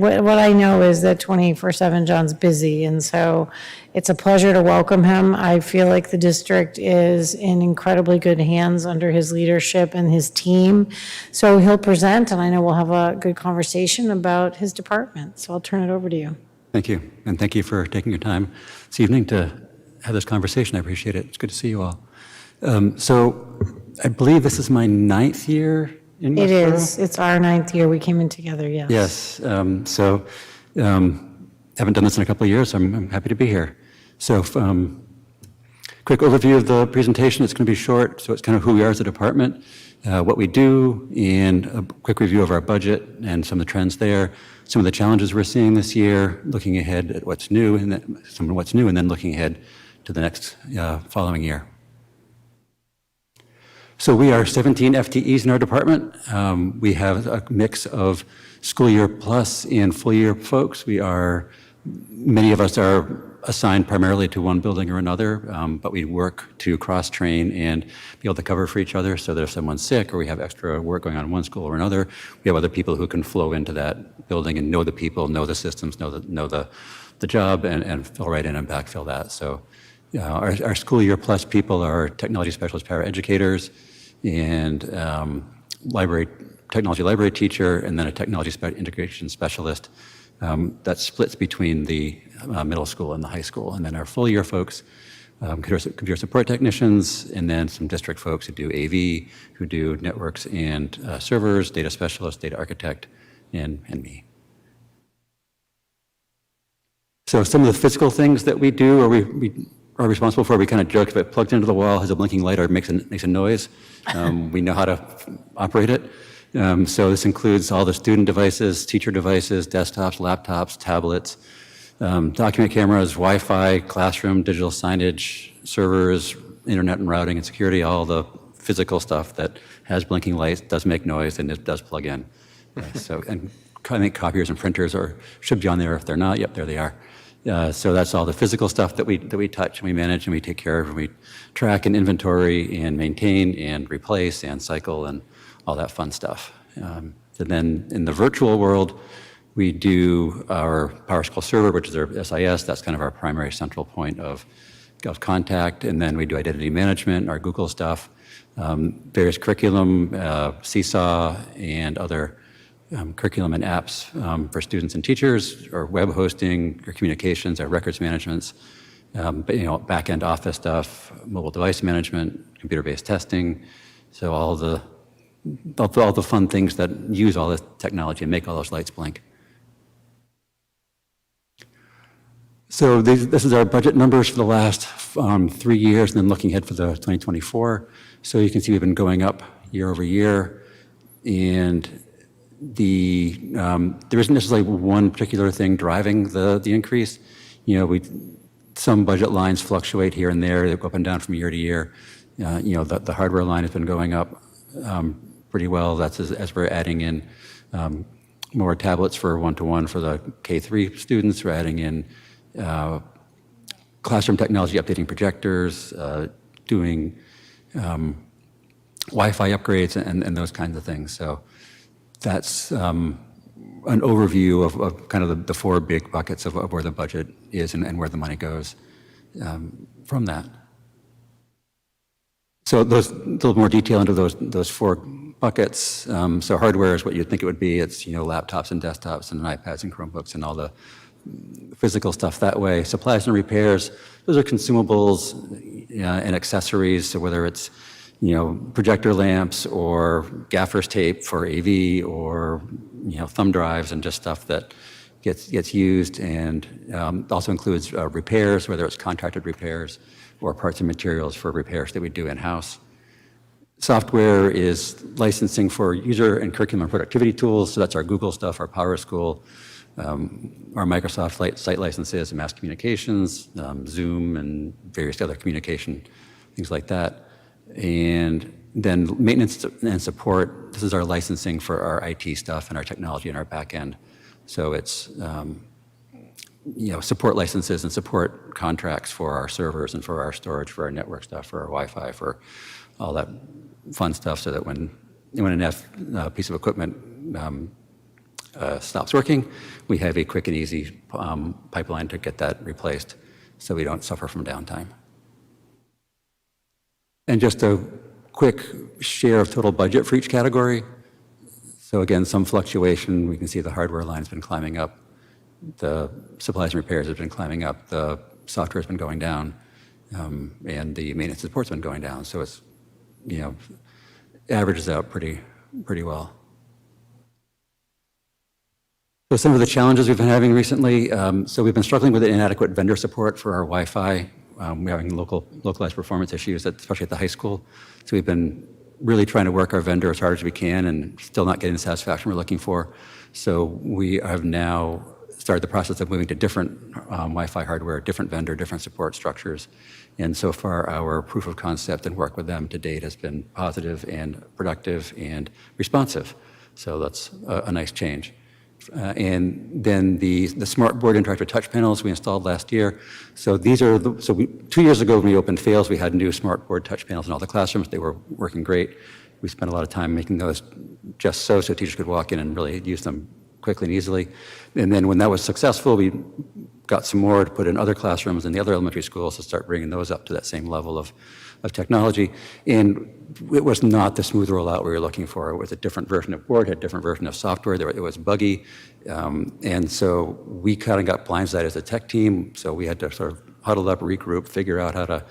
what I know is that 24/7 John's busy, and so it's a pleasure to welcome him. I feel like the district is in incredibly good hands under his leadership and his team. So he'll present, and I know we'll have a good conversation about his department. So I'll turn it over to you. Thank you, and thank you for taking your time this evening to have this conversation. I appreciate it. It's good to see you all. So I believe this is my 9th year in It Westborough? is. It's our 9th year. We came in together, yes. Yes. Haven't done this in a couple of years, so I'm happy to be here. So quick overview of the presentation. It's going to be short, so it's kind of who we are as a department, what we do, and a quick review of our budget and some of the trends there, some of the challenges we're seeing this year, looking ahead at what's new, and then looking ahead to the next following year. So we are 17 FTEs in our department. We have a mix of school year plus and full year folks. Many of us are assigned primarily to one building or another, but we work to cross-train and be able to cover for each other. So that if someone's sick or we have extra work going on in one school or another, we have other people who can flow into that building and know the people, know the systems, know the job, and fill right in and backfill that. So our school year plus people are technology specialists, paraeducators, and technology library teacher, and then a technology integration specialist. That splits between the middle school and the high school. And then our full year folks, computer support technicians, and then some district folks who do AV, who do networks and servers, data specialist, data architect, and me. So some of the physical things that we do, or we are responsible for, we kind of joke, if it plugs into the wall, has a blinking light, or makes a noise, we know how to operate it. So this includes all the student devices, teacher devices, desktops, laptops, tablets, document cameras, Wi-Fi, classroom, digital signage, servers, internet and routing and security, all the physical stuff that has blinking lights, does make noise, and it does plug in. And I think copiers and printers should be on there. If they're not, yep, there they are. So that's all the physical stuff that we touch and we manage and we take care of, and we track and inventory and maintain and replace and cycle and all that fun stuff. And then in the virtual world, we do our PowerSchool server, which is our SIS. That's kind of our primary central point of contact. And then we do identity management, our Google stuff, various curriculum, Seesaw, and other curriculum and apps for students and teachers, our web hosting, our communications, our records managements, back-end office stuff, mobile device management, computer-based testing. So all the fun things that use all this technology and make all those lights blink. So this is our budget numbers for the last 3 years, and then looking ahead for the 2024. So you can see we've been going up year over year, and there isn't necessarily one particular thing driving the increase. Some budget lines fluctuate here and there; they go up and down from year to year. The hardware line has been going up pretty well. That's as we're adding in more tablets for one-to-one for the K-3 students. We're adding in classroom technology, updating projectors, doing Wi-Fi upgrades, and those kinds of things. So that's an overview of kind of the 4 big buckets of where the budget is and where the money goes from that. So a little more detail into those 4 buckets. So hardware is what you'd think it would be. It's laptops and desktops and iPads and Chromebooks and all the physical stuff that way. Supplies and repairs, those are consumables and accessories. So whether it's projector lamps or gaffer's tape for AV, or thumb drives and just stuff that gets used, and also includes repairs, whether it's contracted repairs or parts and materials for repairs that we do in-house. Software is licensing for user and curriculum and productivity tools. So that's our Google stuff, our PowerSchool, our Microsoft site licenses and mass communications, Zoom and various other communication, things like that. And then maintenance and support, this is our licensing for our IT stuff and our technology and our back end. So it's support licenses and support contracts for our servers and for our storage, for our network stuff, for our Wi-Fi, for all that fun stuff, so that when a piece of equipment stops working, we have a quick and easy pipeline to get that replaced so we don't suffer from downtime. And just a quick share of total budget for each category. So again, some fluctuation. We can see the hardware line's been climbing up. The supplies and repairs has been climbing up. The software has been going down. And the maintenance and support's been going down. So it's, averages out pretty well. So some of the challenges we've been having recently, so we've been struggling with inadequate vendor support for our Wi-Fi. We're having localized performance issues, especially at the high school. So we've been really trying to work our vendor as hard as we can and still not getting the satisfaction we're looking for. So we have now started the process of moving to different Wi-Fi hardware, different vendor, different support structures. And so far, our proof of concept and work with them to date has been positive and productive and responsive. So that's a nice change. And then the smart board interactive touch panels we installed last year. So these are 2 years ago when we opened Fails, we had new smart board touch panels in all the classrooms. They were working great. We spent a lot of time making those just so teachers could walk in and really use them quickly and easily. And then when that was successful, we got some more to put in other classrooms in the other elementary schools to start bringing those up to that same level of technology. And it was not the smooth rollout we were looking for. It was a different version of board, had a different version of software. It was buggy. And so we kind of got blindsided as a tech team. So we had to sort of huddle up, regroup, figure out how to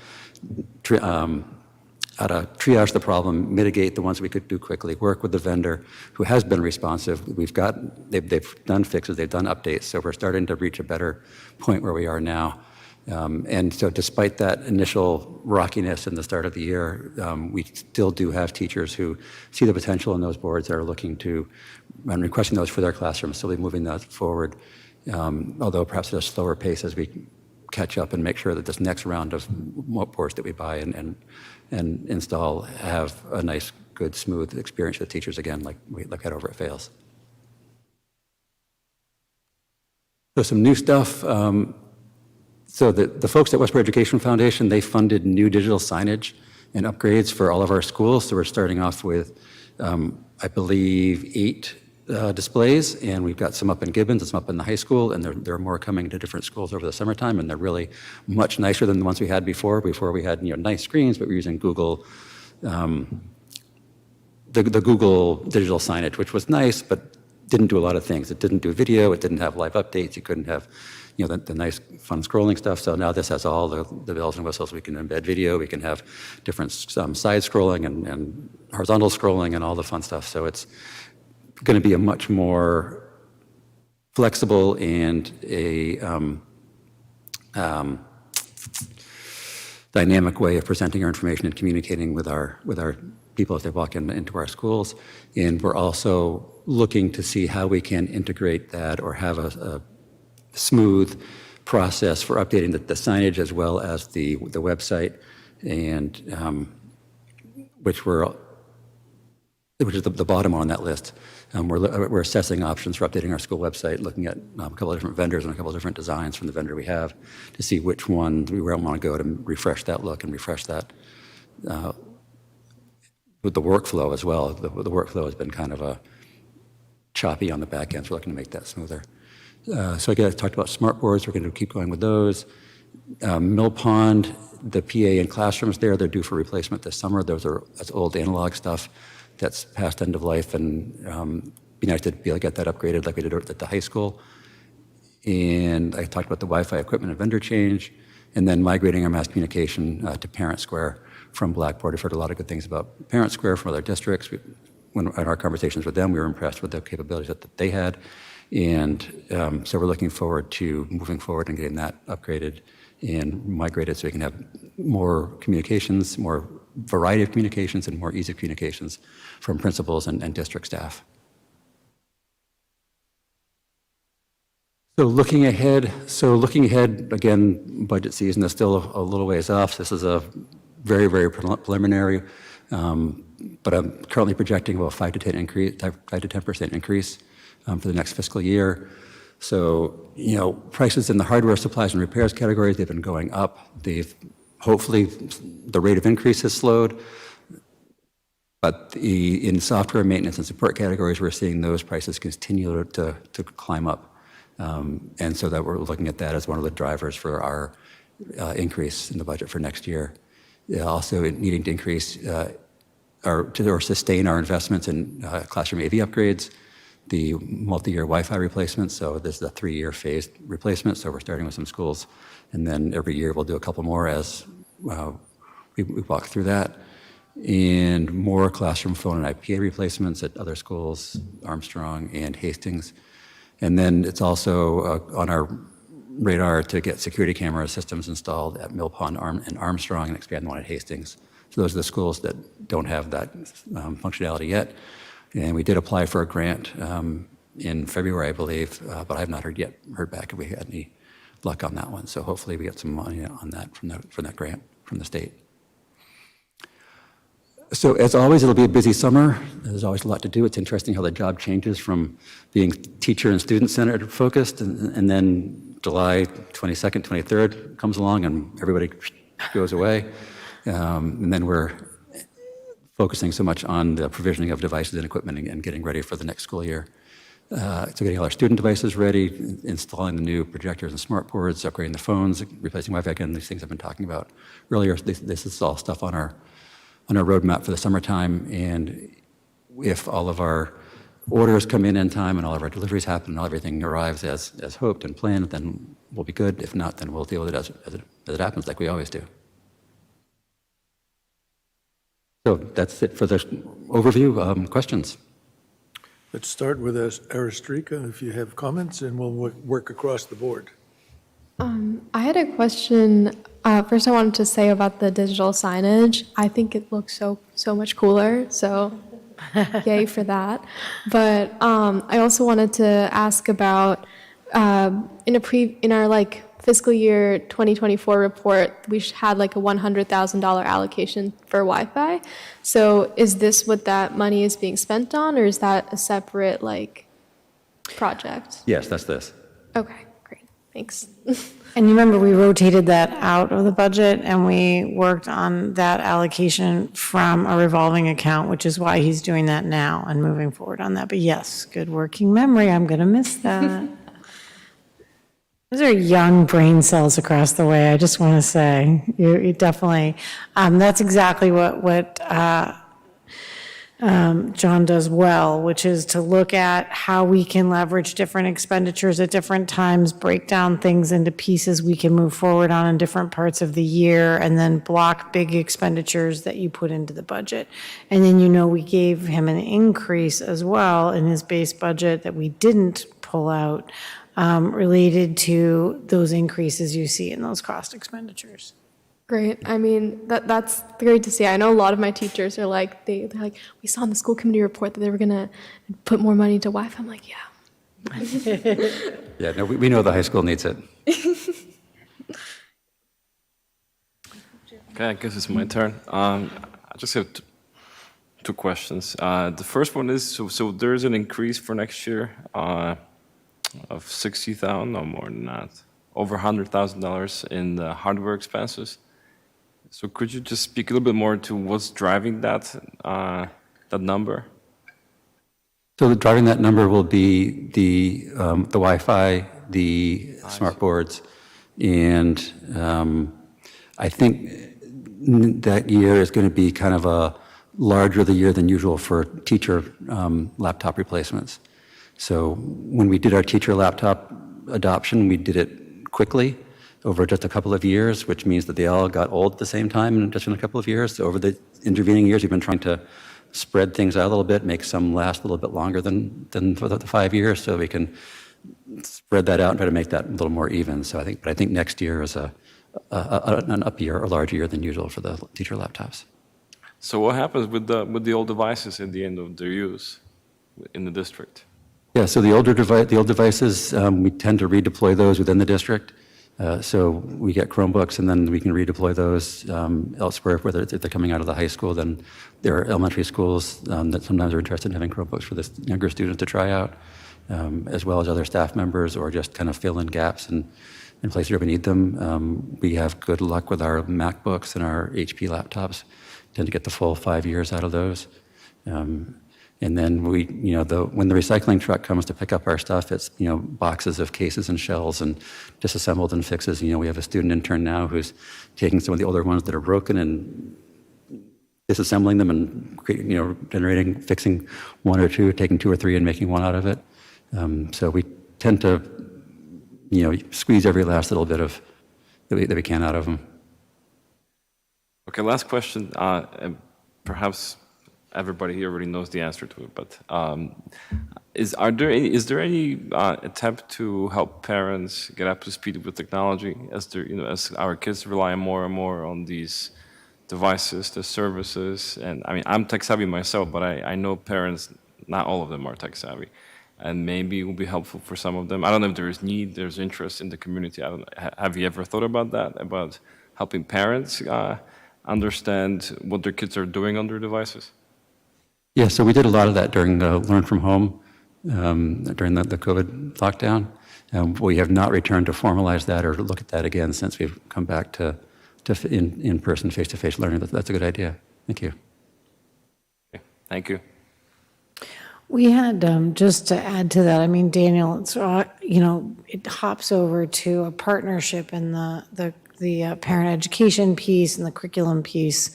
triage the problem, mitigate the ones we could do quickly, work with the vendor who has been responsive. They've done fixes, they've done updates. So we're starting to reach a better point where we are now. And so despite that initial rockiness in the start of the year, we still do have teachers who see the potential in those boards that are looking to and requesting those for their classrooms. So we're moving that forward, although perhaps at a slower pace as we catch up and make sure that this next round of boards that we buy and install have a nice, good, smooth experience for the teachers again, like we look at over at Fails. So some new stuff. So the folks at Westborough Education Foundation, they funded new digital signage and upgrades for all of our schools. So we're starting off with, I believe, 8 displays, and we've got some up in Gibbons and some up in the high school, and there are more coming to different schools over the summertime, and they're really much nicer than the ones we had before. Before we had nice screens, but we were using Google, the Google digital signage, which was nice, but didn't do a lot of things. It didn't do video, it didn't have live updates, you couldn't have the nice fun scrolling stuff. So now this has all the bells and whistles. We can embed video, we can have different side scrolling and horizontal scrolling and all the fun stuff. So it's going to be a much more flexible and a dynamic way of presenting our information and communicating with our people as they walk into our schools. And we're also looking to see how we can integrate that or have a smooth process for updating the signage as well as the website, and which is the bottom on that list. We're assessing options for updating our school website, looking at a couple of different vendors and a couple of different designs from the vendor we have to see which one we want to go to refresh that look and refresh that with the workflow as well. The workflow has been kind of choppy on the back end, so we're looking to make that smoother. So again, I talked about smart boards. We're going to keep going with those. Mill Pond, the PA in classrooms they're due for replacement this summer. That's old analog stuff that's past end of life, and be nice to be able to get that upgraded like we did at the high school. And I talked about the Wi-Fi equipment and vendor change, and then migrating our mass communication to Parent Square from Blackboard. I've heard a lot of good things about Parent Square from other districts. When in our conversations with them, we were impressed with the capabilities that they had. And so we're looking forward to moving forward and getting that upgraded and migrated so we can have more communications, more variety of communications, and more easy communications from principals and district staff. So looking ahead, again, budget season is still a little ways off. This is a very, very preliminary, but I'm currently projecting about 5 to 10% increase for the next fiscal year. So, prices in the hardware, supplies, and repairs categories, they've been going up. Hopefully, the rate of increase has slowed. But in software maintenance and support categories, we're seeing those prices continue to climb up. And so that we're looking at that as one of the drivers for our increase in the budget for next year. Also needing to increase or sustain our investments in classroom AV upgrades, the multi-year Wi-Fi replacement. So this is a 3-year phased replacement. So we're starting with some schools, and then every year we'll do a couple more as we walk through that. And more classroom phone and IPA replacements at other schools, Armstrong and Hastings. And then it's also on our radar to get security camera systems installed at Mill Pond and Armstrong and expand the one at Hastings. So those are the schools that don't have that functionality yet. And we did apply for a grant in February, I believe, but I have not heard back if we had any luck on that one. So hopefully we get some money on that from that grant from the state. So as always, it'll be a busy summer. There's always a lot to do. It's interesting how the job changes from being teacher and student-centered focused, and then July 22nd, 23rd comes along and everybody goes away. And then we're focusing so much on the provisioning of devices and equipment and getting ready for the next school year. So getting all our student devices ready, installing the new projectors and smart boards, upgrading the phones, replacing Wi-Fi, again, these things I've been talking about earlier. This is all stuff on our roadmap for the summertime, and if all of our orders come in time and all of our deliveries happen and everything arrives as hoped and planned, then we'll be good. If not, then we'll deal with it as it happens, like we always do. So that's it for the overview. Questions? Let's start with Aristrika, if you have comments, and we'll work across the board. I had a question. First, I wanted to say about the digital signage. I think it looks so much cooler. So, yay for that. But I also wanted to ask about in our fiscal year 2024 report, we had a $100,000 allocation for Wi-Fi. So, is this what that money is being spent on, or is that a separate project? Yes, that's this. Okay, great. Thanks. And you remember, we rotated that out of the budget, and we worked on that allocation from a revolving account, which is why he's doing that now and moving forward on that. But yes, good working memory. I'm going to miss that. Those are young brain cells across the way, I just want to say. You definitely, that's exactly what John does well, which is to look at how we can leverage different expenditures at different times, break down things into pieces we can move forward on in different parts of the year, and then block big expenditures that you put into the budget. And then, we gave him an increase as well in his base budget that we didn't pull out, related to those increases you see in those cost expenditures. Great. I mean, that's great to see. I know a lot of my teachers are they're like, we saw in the school committee report that they were going to put more money into Wi-Fi. I'm like, yeah. Yeah, no, we know the high school needs it. Okay, I guess it's my turn. I just have two questions. The first one is, so there's an increase for next year of $60,000, no more than that, over $100,000 in the hardware expenses. So could you just speak a little bit more to what's driving that number? So driving that number will be the Wi-Fi, the smart boards, and I think that year is going to be kind of a larger the year than usual for teacher laptop replacements. So when we did our teacher laptop adoption, we did it quickly over just a couple of years, which means that they all got old at the same time just in a couple of years. So over the intervening years, we've been trying to spread things out a little bit, make some last a little bit longer than for the 5 years, so we can spread that out and try to make that a little more even. So I think next year is an up year, a larger year than usual for the teacher laptops. So what happens with the old devices at the end of their use in the district? Yeah, so the old devices, we tend to redeploy those within the district. So we get Chromebooks, and then we can redeploy those elsewhere, whether they're coming out of the high school. Then there are elementary schools that sometimes are interested in having Chromebooks for the younger students to try out, as well as other staff members, or just kind of fill in gaps in places where we need them. We have good luck with our MacBooks and our HP laptops. Tend to get the full 5 years out of those. And then when the recycling truck comes to pick up our stuff, it's, boxes of cases and shells and disassembled and fixes. We have a student intern now who's taking some of the older ones that are broken and disassembling them and fixing one or two, taking two or three and making one out of it. So we tend to, squeeze every last little bit of that we can out of them. Okay, last question. And perhaps everybody here already knows the answer to it, but is there any attempt to help parents get up to speed with technology as our kids rely more and more on these devices, the services? And I mean, I'm tech savvy myself, but I know parents, not all of them are tech savvy, and maybe it will be helpful for some of them. I don't know if there is need, there's interest in the community. I don't know. Have you ever thought about that, about helping parents understand what their kids are doing on their devices? Yeah, so we did a lot of that during the Learn from Home, during the COVID lockdown. We have not returned to formalize that or look at that again since we've come back to in-person, face-to-face learning. That's a good idea. Thank you. Okay, thank you. We had, just to add to that, I mean, Daniel, it's, it hops over to a partnership in the parent education piece and the curriculum piece.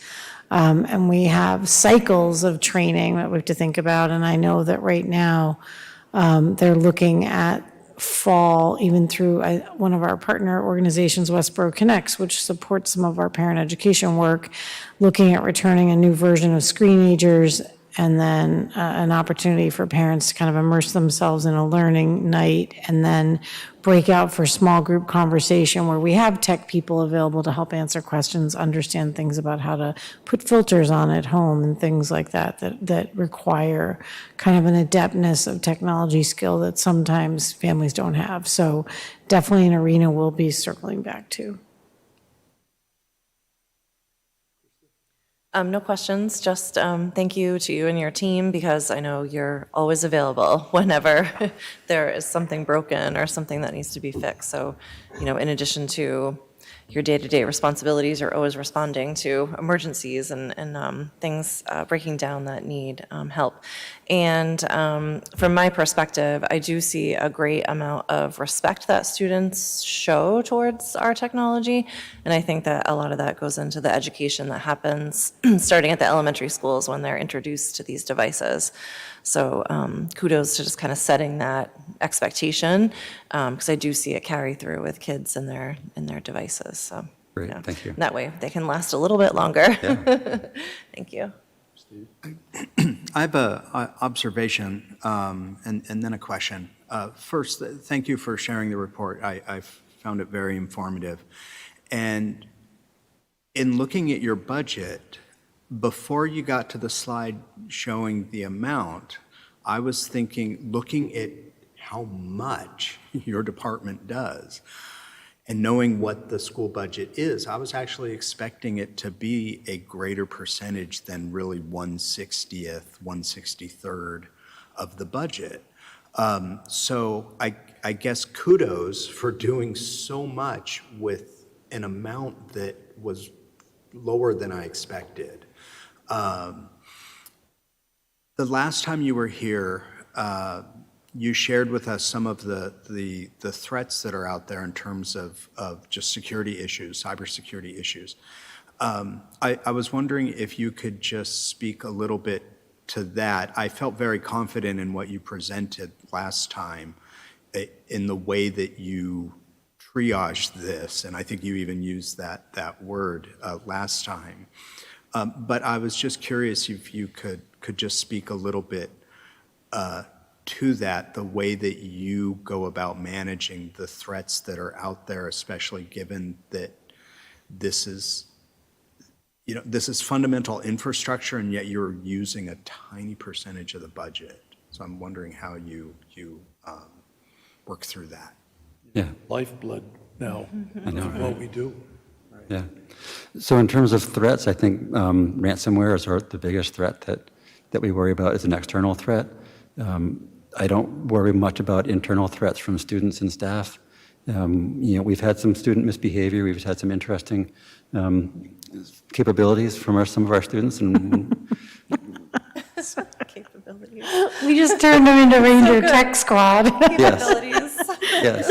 And we have cycles of training that we have to think about. And I know that right now they're looking at fall, even through one of our partner organizations, Westborough Connects, which supports some of our parent education work, looking at returning a new version of Screenagers, and then an opportunity for parents to kind of immerse themselves in a learning night, and then break out for small group conversation where we have tech people available to help answer questions, understand things about how to put filters on at home and things like that require kind of an adeptness of technology skill that sometimes families don't have. So definitely an arena we'll be circling back to. No questions, just thank you to you and your team, because I know you're always available whenever there is something broken or something that needs to be fixed. So, in addition to your day-to-day responsibilities, you're always responding to emergencies and things breaking down that need help. And from my perspective, I do see a great amount of respect that students show towards our technology. And I think that a lot of that goes into the education that happens starting at the elementary schools when they're introduced to these devices. So kudos to just kind of setting that expectation, because I do see it carry through with kids and their devices. So Great, thank you. That way they can last a little bit longer. Yeah. Thank you. I have an observation and then a question. First, thank you for sharing the report. I found it very informative. And in looking at your budget, before you got to the slide showing the amount, I was looking at how much your department does, and knowing what the school budget is, I was actually expecting it to be a greater percentage than really 1/60th, 1/63rd of the budget. So I guess kudos for doing so much with an amount that was lower than I expected. The last time you were here, you shared with us some of the threats that are out there in terms of just security issues, cybersecurity issues. I was wondering if you could just speak a little bit to that. I felt very confident in what you presented last time, in the way that you triaged this, and I think you even used that word last time. But I was just curious if you could just speak a little bit to that, the way that you go about managing the threats that are out there, especially given that this is fundamental infrastructure, and yet you're using a tiny percentage of the budget. So I'm wondering how you work through that. Yeah. Lifeblood. now, I know, what right? we do. Yeah. So in terms of threats, I think ransomware is the biggest threat that we worry about as an external threat. I don't worry much about internal threats from students and staff. We've had some student misbehavior. We've had some interesting capabilities from some of our students, and Capabilities. We just turned them into Ranger Tech Squad. Capabilities. yes,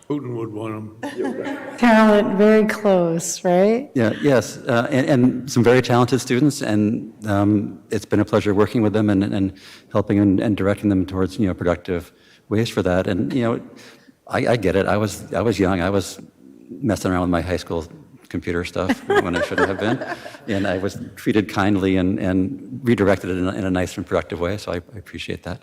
Putin would want them. Talent, very close, right? yes, and some very talented students, and it's been a pleasure working with them and helping and directing them towards productive ways for that. And I get it. I was young. I was messing around with my high school computer stuff when I shouldn't have been, and I was treated kindly and redirected in a nice and productive way. So I appreciate that.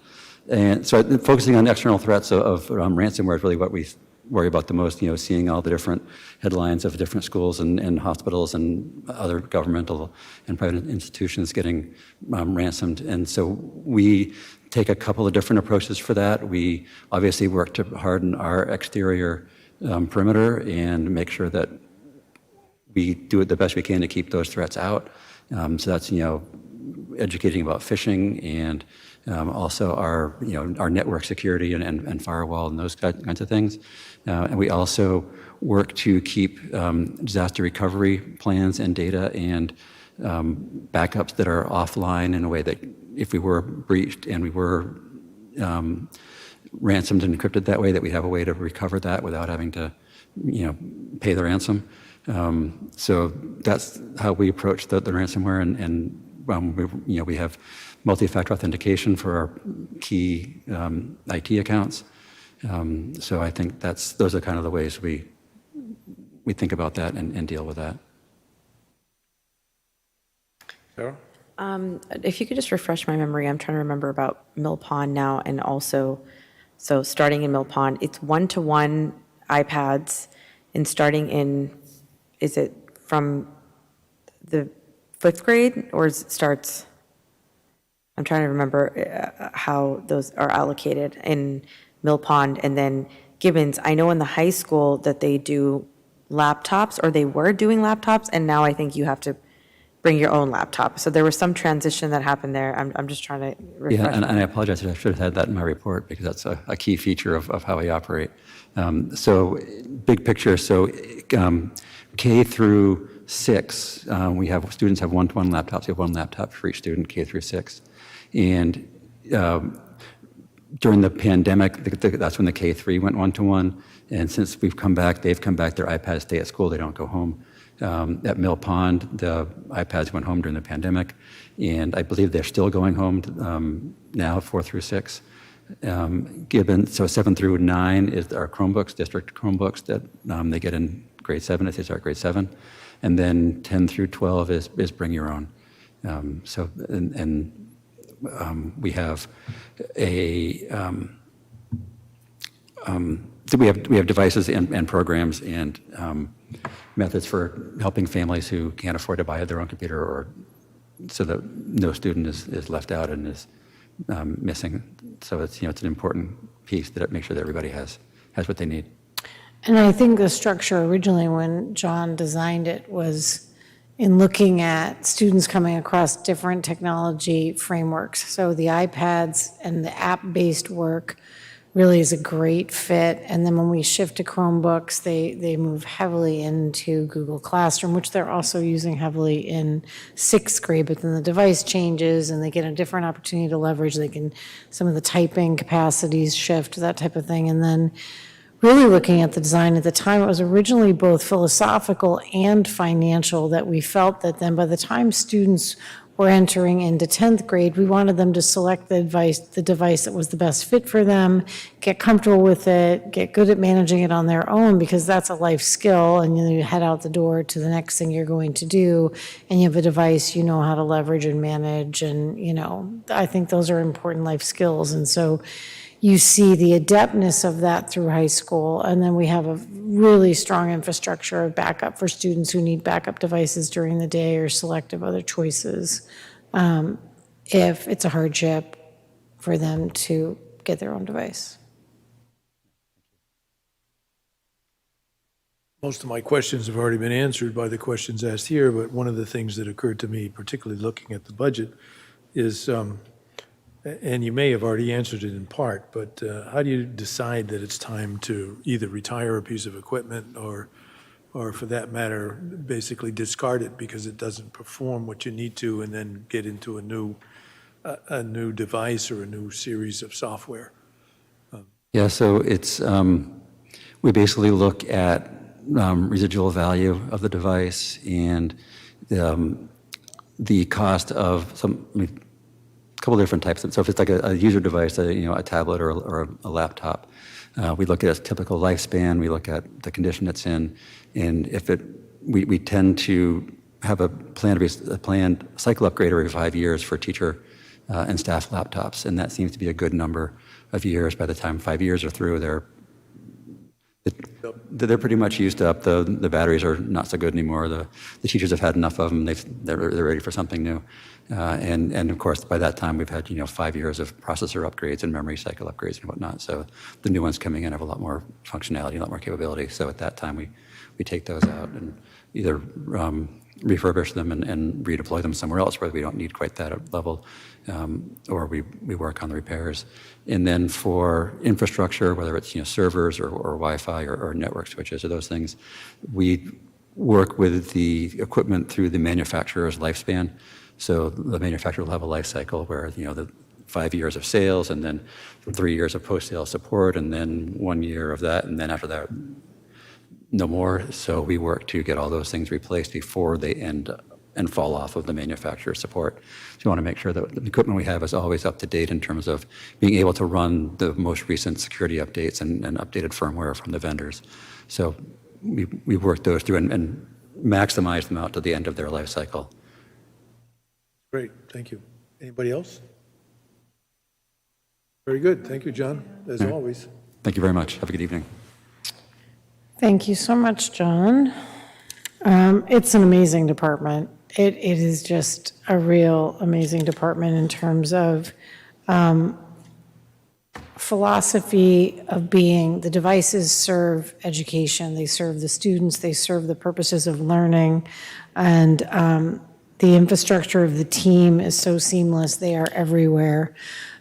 And so focusing on external threats of ransomware is really what we worry about the most. Seeing all the different headlines of different schools and hospitals and other governmental and private institutions getting ransomed, and so we take a couple of different approaches for that. We obviously work to harden our exterior perimeter and make sure that we do it the best we can to keep those threats out. So that's educating about phishing and also our network security and firewall and those kinds of things. And we also work to keep disaster recovery plans and data and backups that are offline in a way that if we were breached and we were ransomed and encrypted that way, that we have a way to recover that without having to pay the ransom. So that's how we approach the ransomware, and we have multi-factor authentication for our key IT accounts. So I think those are kind of the ways we think about that and deal with that. Sarah? If you could just refresh my memory, I'm trying to remember about Mill Pond now, and also, so starting in Mill Pond, it's one-to-one iPads, and starting in, is it from the 5th grade, or is it starts, I'm trying to remember how those are allocated in Mill Pond, and then Gibbons. I know in the high school that they do laptops, or they were doing laptops, and now I think you have to bring your own laptop. So there was some transition that happened there. I'm just trying to refresh. Yeah, and I apologize, I should have had that in my report because that's a key feature of how we operate. So big picture, so K through 6, students have one-to-one laptops. We have one laptop for each student, K through 6. And during the pandemic, that's when the K3 went one-to-one. And since they've come back, their iPads stay at school, they don't go home. At Mill Pond, the iPads went home during the pandemic, and I believe they're still going home now, 4 through 6. So 7 through 9 is our Chromebooks, district Chromebooks that they get in grade 7 as they start grade 7. And then 10 through 12 is bring your own. We have we have devices and programs and methods for helping families who can't afford to buy their own computer, or so that no student is left out and is missing. So it's an important piece that makes sure that everybody has what they need. And I think the structure originally, when John designed it, was in looking at students coming across different technology frameworks. So the iPads and the app-based work really is a great fit. And then when we shift to Chromebooks, they move heavily into Google Classroom, which they're also using heavily in 6th grade, but then the device changes and they get a different opportunity to leverage. Some of the typing capacities shift, that type of thing. And then really looking at the design at the time, it was originally both philosophical and financial, that we felt that then by the time students were entering into 10th grade, we wanted them to select the device that was the best fit for them, get comfortable with it, get good at managing it on their own, because that's a life skill, and you head out the door to the next thing you're going to do, and you have a device you know how to leverage and manage, and I think those are important life skills. And so you see the adeptness of that through high school, and then we have a really strong infrastructure of backup for students who need backup devices during the day or selective other choices if it's a hardship for them to get their own device. Most of my questions have already been answered by the questions asked here, but one of the things that occurred to me, particularly looking at the budget, is, and you may have already answered it in part, but how do you decide that it's time to either retire a piece of equipment or for that matter, basically discard it because it doesn't perform what you need to, and then get into a new device or a new series of software? Yeah, so it's, we basically look at residual value of the device and the cost of a couple different types. So if it's like a user device, a tablet or a laptop, we look at its typical lifespan, we look at the condition it's in, and if we tend to have a planned cycle upgrade every 5 years for teacher and staff laptops, and that seems to be a good number of years. By the time 5 years are through, they're pretty much used up. The batteries are not so good anymore. The teachers have had enough of them. They're ready for something new. And of course, by that time, we've had 5 years of processor upgrades and memory cycle upgrades and whatnot. So the new ones coming in have a lot more functionality, a lot more capability. So at that time, we take those out and either refurbish them and redeploy them somewhere else where we don't need quite that level, or we work on the repairs. And then for infrastructure, whether it's servers or Wi-Fi or network switches or those things, we work with the equipment through the manufacturer's lifespan. So the manufacturer will have a life cycle where the 5 years of sales, and then 3 years of post-sale support, and then 1 year of that, and then after that, no more. So we work to get all those things replaced before they end and fall off of the manufacturer support. So we want to make sure that the equipment we have is always up to date in terms of being able to run the most recent security updates and updated firmware from the vendors. So we work those through and maximize them out to the end of their life cycle. Great, thank you. Anybody else? Very good, thank you, John, as always. Thank you very much. Have a good evening. Thank you so much, John. It's an amazing department. It is just a real amazing department in terms of philosophy of being. The devices serve education, they serve the students, they serve the purposes of learning, and the infrastructure of the team is so seamless. They are everywhere.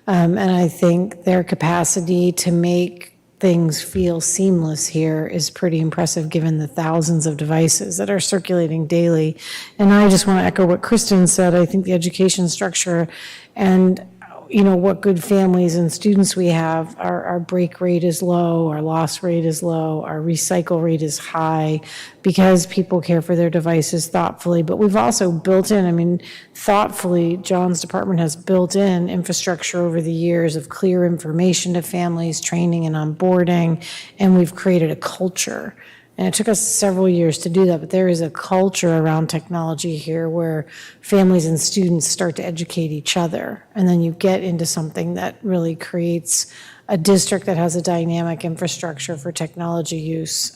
And I think their capacity to make things feel seamless here is pretty impressive given the thousands of devices that are circulating daily. And I just want to echo what Kristen said. I think the education structure and what good families and students we have, our break rate is low, our loss rate is low, our recycle rate is high because people care for their devices thoughtfully. But we've also built in, thoughtfully, John's department has built in infrastructure over the years of clear information to families, training and onboarding, and we've created a culture. And it took us several years to do that, but there is a culture around technology here where families and students start to educate each other. And then you get into something that really creates a district that has a dynamic infrastructure for technology use.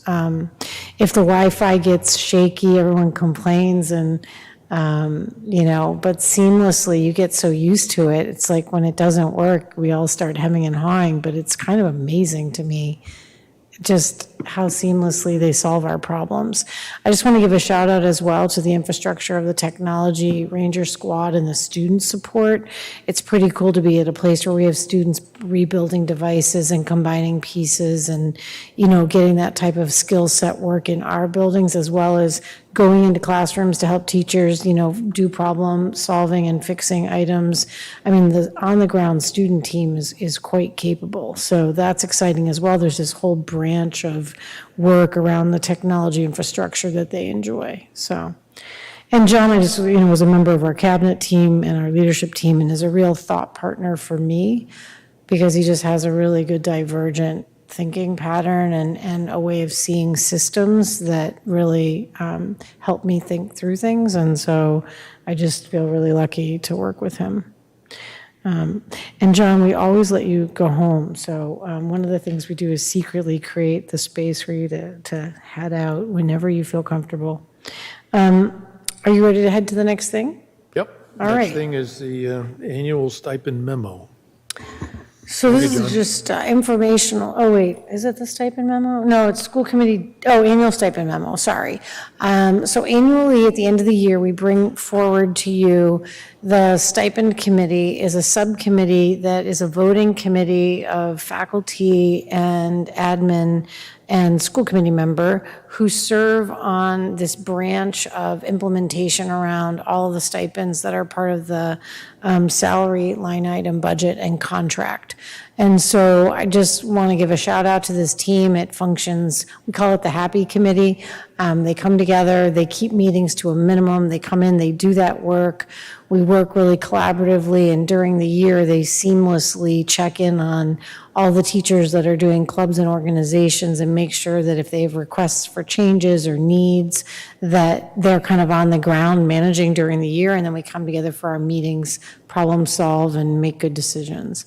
If the Wi-Fi gets shaky, everyone complains and but seamlessly, you get so used to it. It's like when it doesn't work, we all start hemming and hawing, but it's kind of amazing to me just how seamlessly they solve our problems. I just want to give a shout out as well to the infrastructure of the technology Ranger Squad and the student support. It's pretty cool to be at a place where we have students rebuilding devices and combining pieces and, getting that type of skill set work in our buildings, as well as going into classrooms to help teachers, do problem solving and fixing items. The on-the-ground student team is quite capable. So that's exciting as well. There's this whole branch of work around the technology infrastructure that they enjoy. So, and John, I just, was a member of our cabinet team and our leadership team and is a real thought partner for me because he just has a really good divergent thinking pattern and a way of seeing systems that really help me think through things. And so I just feel really lucky to work with him. And John, we always let you go home. So one of the things we do is secretly create the space for you to head out whenever you feel comfortable. Are you ready to head to the next thing? Yep. All right. Next thing is the annual stipend memo. So this is just informational, oh wait, is it the stipend memo? No, it's school committee, annual stipend memo, sorry. So annually, at the end of the year, we bring forward to you, the stipend committee is a subcommittee that is a voting committee of faculty and admin and school committee member who serve on this branch of implementation around all of the stipends that are part of the salary line item budget and contract. And so I just want to give a shout out to this team. It functions, we call it the Happy Committee. They come together, they keep meetings to a minimum, they come in, they do that work. We work really collaboratively, and during the year, they seamlessly check in on all the teachers that are doing clubs and organizations and make sure that if they have requests for changes or needs, that they're kind of on the ground managing during the year, and then we come together for our meetings, problem solve, and make good decisions.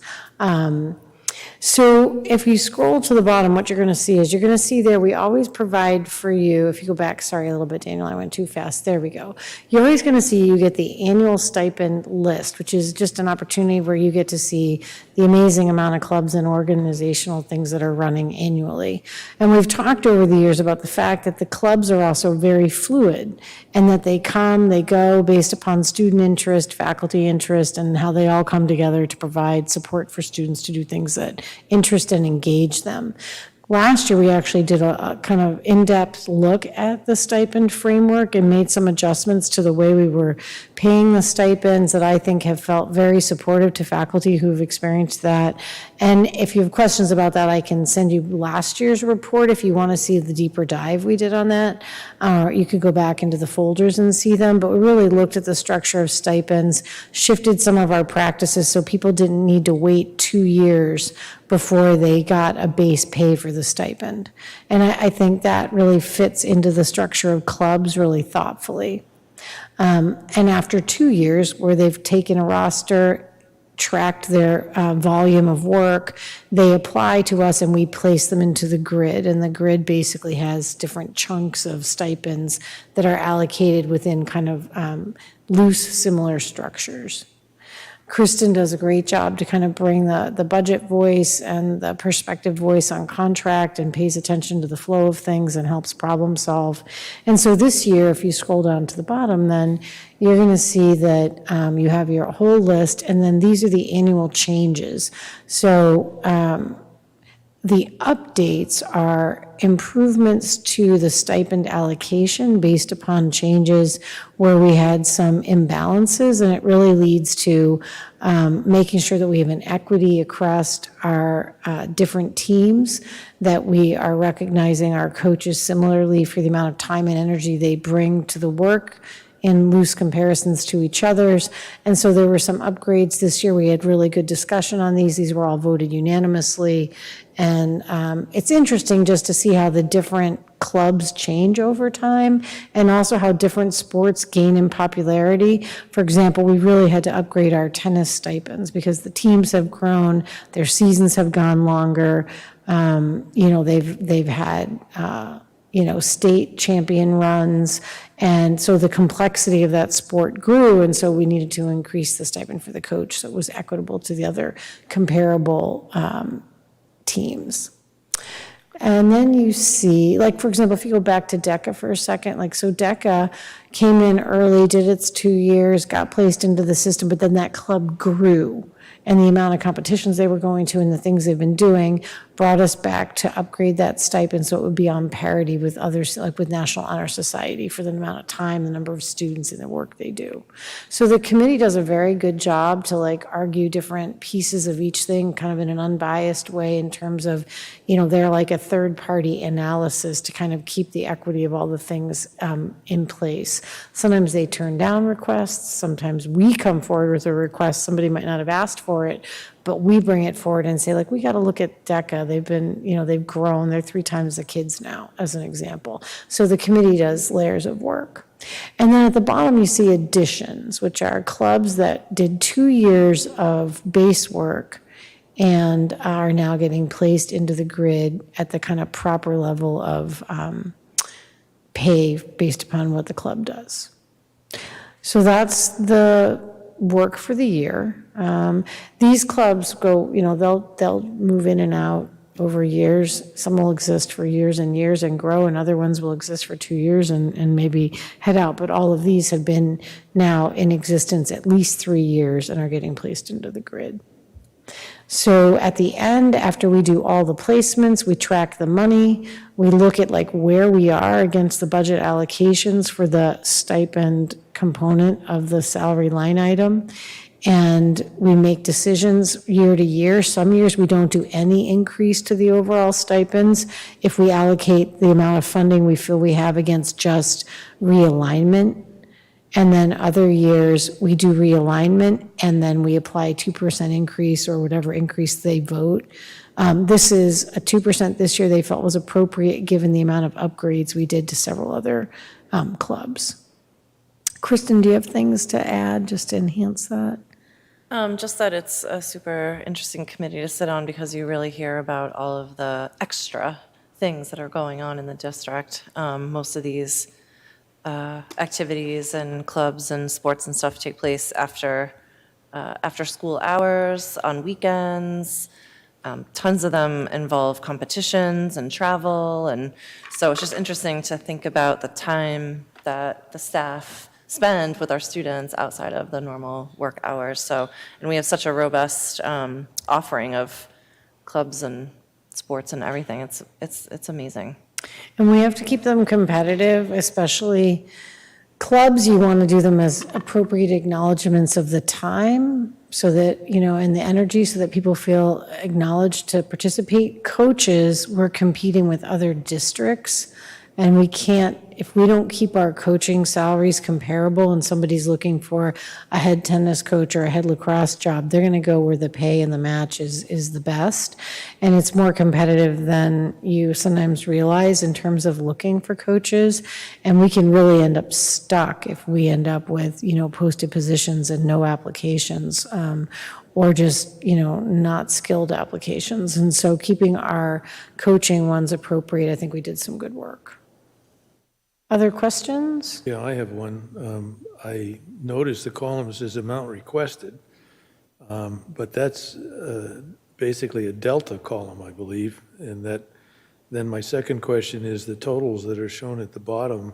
So if you scroll to the bottom, what you're going to see is you're going to see there, we always provide for you, if you go back, sorry, a little bit, Daniel, I went too fast. There we go. You're always going to see you get the annual stipend list, which is just an opportunity where you get to see the amazing amount of clubs and organizational things that are running annually. And we've talked over the years about the fact that the clubs are also very fluid and that they come, they go based upon student interest, faculty interest, and how they all come together to provide support for students to do things that interest and engage them. Last year, we actually did a kind of in-depth look at the stipend framework and made some adjustments to the way we were paying the stipends that I think have felt very supportive to faculty who've experienced that. And if you have questions about that, I can send you last year's report if you want to see the deeper dive we did on that. You could go back into the folders and see them, but we really looked at the structure of stipends, shifted some of our practices so people didn't need to wait 2 years before they got a base pay for the stipend. And I think that really fits into the structure of clubs really thoughtfully. And after 2 years, where they've taken a roster, tracked their volume of work, they apply to us and we place them into the grid. And the grid basically has different chunks of stipends that are allocated within kind of loose, similar structures. Kristen does a great job to kind of bring the budget voice and the perspective voice on contract and pays attention to the flow of things and helps problem solve. And so this year, if you scroll down to the bottom, then you're going to see that you have your whole list, and then these are the annual changes. So the updates are improvements to the stipend allocation based upon changes where we had some imbalances, and it really leads to making sure that we have an equity across our different teams, that we are recognizing our coaches similarly for the amount of time and energy they bring to the work in loose comparisons to each other's. And so there were some upgrades this year. We had really good discussion on these. These were all voted unanimously. And it's interesting just to see how the different clubs change over time and also how different sports gain in popularity. For example, we really had to upgrade our tennis stipends because the teams have grown, their seasons have gone longer. They've had state champion runs. And so the complexity of that sport grew, and so we needed to increase the stipend for the coach so it was equitable to the other comparable teams. And then you see, like, for example, if you go back to DECA for a second, so DECA came in early, did its 2 years, got placed into the system, but then that club grew. And the amount of competitions they were going to and the things they've been doing brought us back to upgrade that stipend so it would be on parity with others, like with National Honor Society, for the amount of time, the number of students and the work they do. So the committee does a very good job to argue different pieces of each thing kind of in an unbiased way in terms of, they're like a third-party analysis to kind of keep the equity of all the things in place. Sometimes they turn down requests. Sometimes we come forward with a request. Somebody might not have asked for it, but we bring it forward and say, we got to look at DECA. They've been, they've grown. They're 3 times the kids now, as an example. So the committee does layers of work. And then at the bottom, you see additions, which are clubs that did 2 years of base work and are now getting placed into the grid at the kind of proper level of pay based upon what the club does. So that's the work for the year. These clubs go, they'll move in and out over years. Some will exist for years and years and grow, and other ones will exist for 2 years and maybe head out. But all of these have been now in existence at least 3 years and are getting placed into the grid. So at the end, after we do all the placements, we track the money, we look at like where we are against the budget allocations for the stipend component of the salary line item. And we make decisions year to year. Some years we don't do any increase to the overall stipends if we allocate the amount of funding we feel we have against just realignment. And then other years, we do realignment, and then we apply 2% increase or whatever increase they vote. This is a 2% this year they felt was appropriate, given the amount of upgrades we did to several other clubs. Kristen, do you have things to add, just to enhance that? Just that it's a super interesting committee to sit on because you really hear about all of the extra things that are going on in the district. Most of these activities and clubs and sports and stuff take place after school hours, on weekends. Tons of them involve competitions and travel, and so it's just interesting to think about the time that the staff spend with our students outside of the normal work hours. So, and we have such a robust offering of clubs and sports and everything. It's amazing. And we have to keep them competitive, especially clubs. You want to do them as appropriate acknowledgements of the time so that, and the energy so that people feel acknowledged to participate. Coaches, we're competing with other districts, and we can't, if we don't keep our coaching salaries comparable and somebody's looking for a head tennis coach or a head lacrosse job, they're going to go where the pay and the match is the best. And it's more competitive than you sometimes realize in terms of looking for coaches. And we can really end up stuck if we end up with, posted positions and no applications, or just, not skilled applications. And so keeping our coaching ones appropriate, I think we did some good work. Other questions? Yeah, I have one. I noticed the column says amount requested, but that's basically a delta column, I believe. And then my second question is the totals that are shown at the bottom,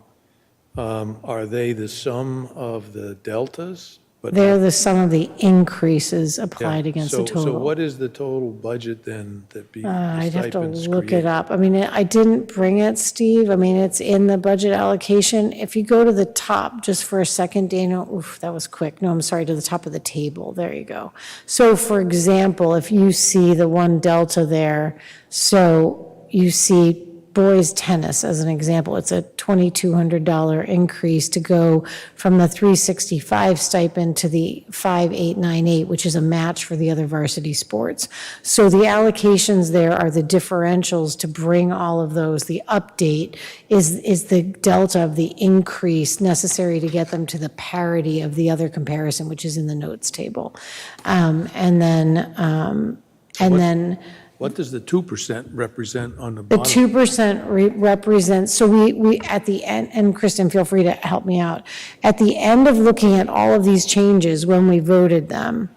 are they the sum of the deltas? But They're the sum of the increases applied against the total. So what is the total budget then that the I'd have to stipends look create? it up. I mean, I didn't bring it, Steve. I mean, it's in the budget allocation. If you go to the top, just for a second, Dana, oof, that was quick. No, I'm sorry, to the top of the table. There you go. So for example, if you see the one delta there, so you see boys tennis as an example, it's a $2,200 increase to go from the $365 stipend to the $5,898, which is a match for the other varsity sports. So the allocations there are the differentials to bring all of those. The update is the delta of the increase necessary to get them to the parity of the other comparison, which is in the notes table. And then What does the 2% represent on the the bottom? 2% represents, so we, at the end, and Kristen, feel free to help me out. At the end of looking at all of these changes, when we voted them,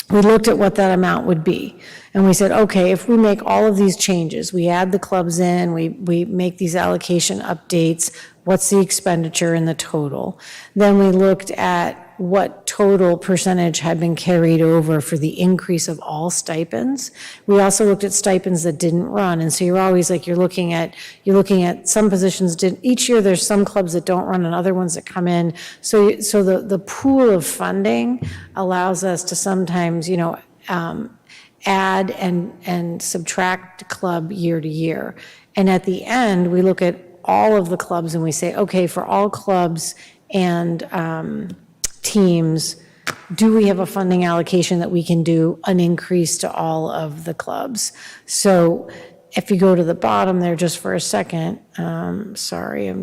we looked at what that amount would be. And we said, okay, if we make all of these changes, we add the clubs in, we make these allocation updates, what's the expenditure in the total? Then we looked at what total percentage had been carried over for the increase of all stipends. We also looked at stipends that didn't run. And so you're always like, you're looking at some positions each year there's some clubs that don't run and other ones that come in. So the pool of funding allows us to sometimes, add and subtract club year to year. And at the end, we look at all of the clubs and we say, okay, for all clubs and teams, do we have a funding allocation that we can do an increase to all of the clubs? So if you go to the bottom there just for a second, sorry,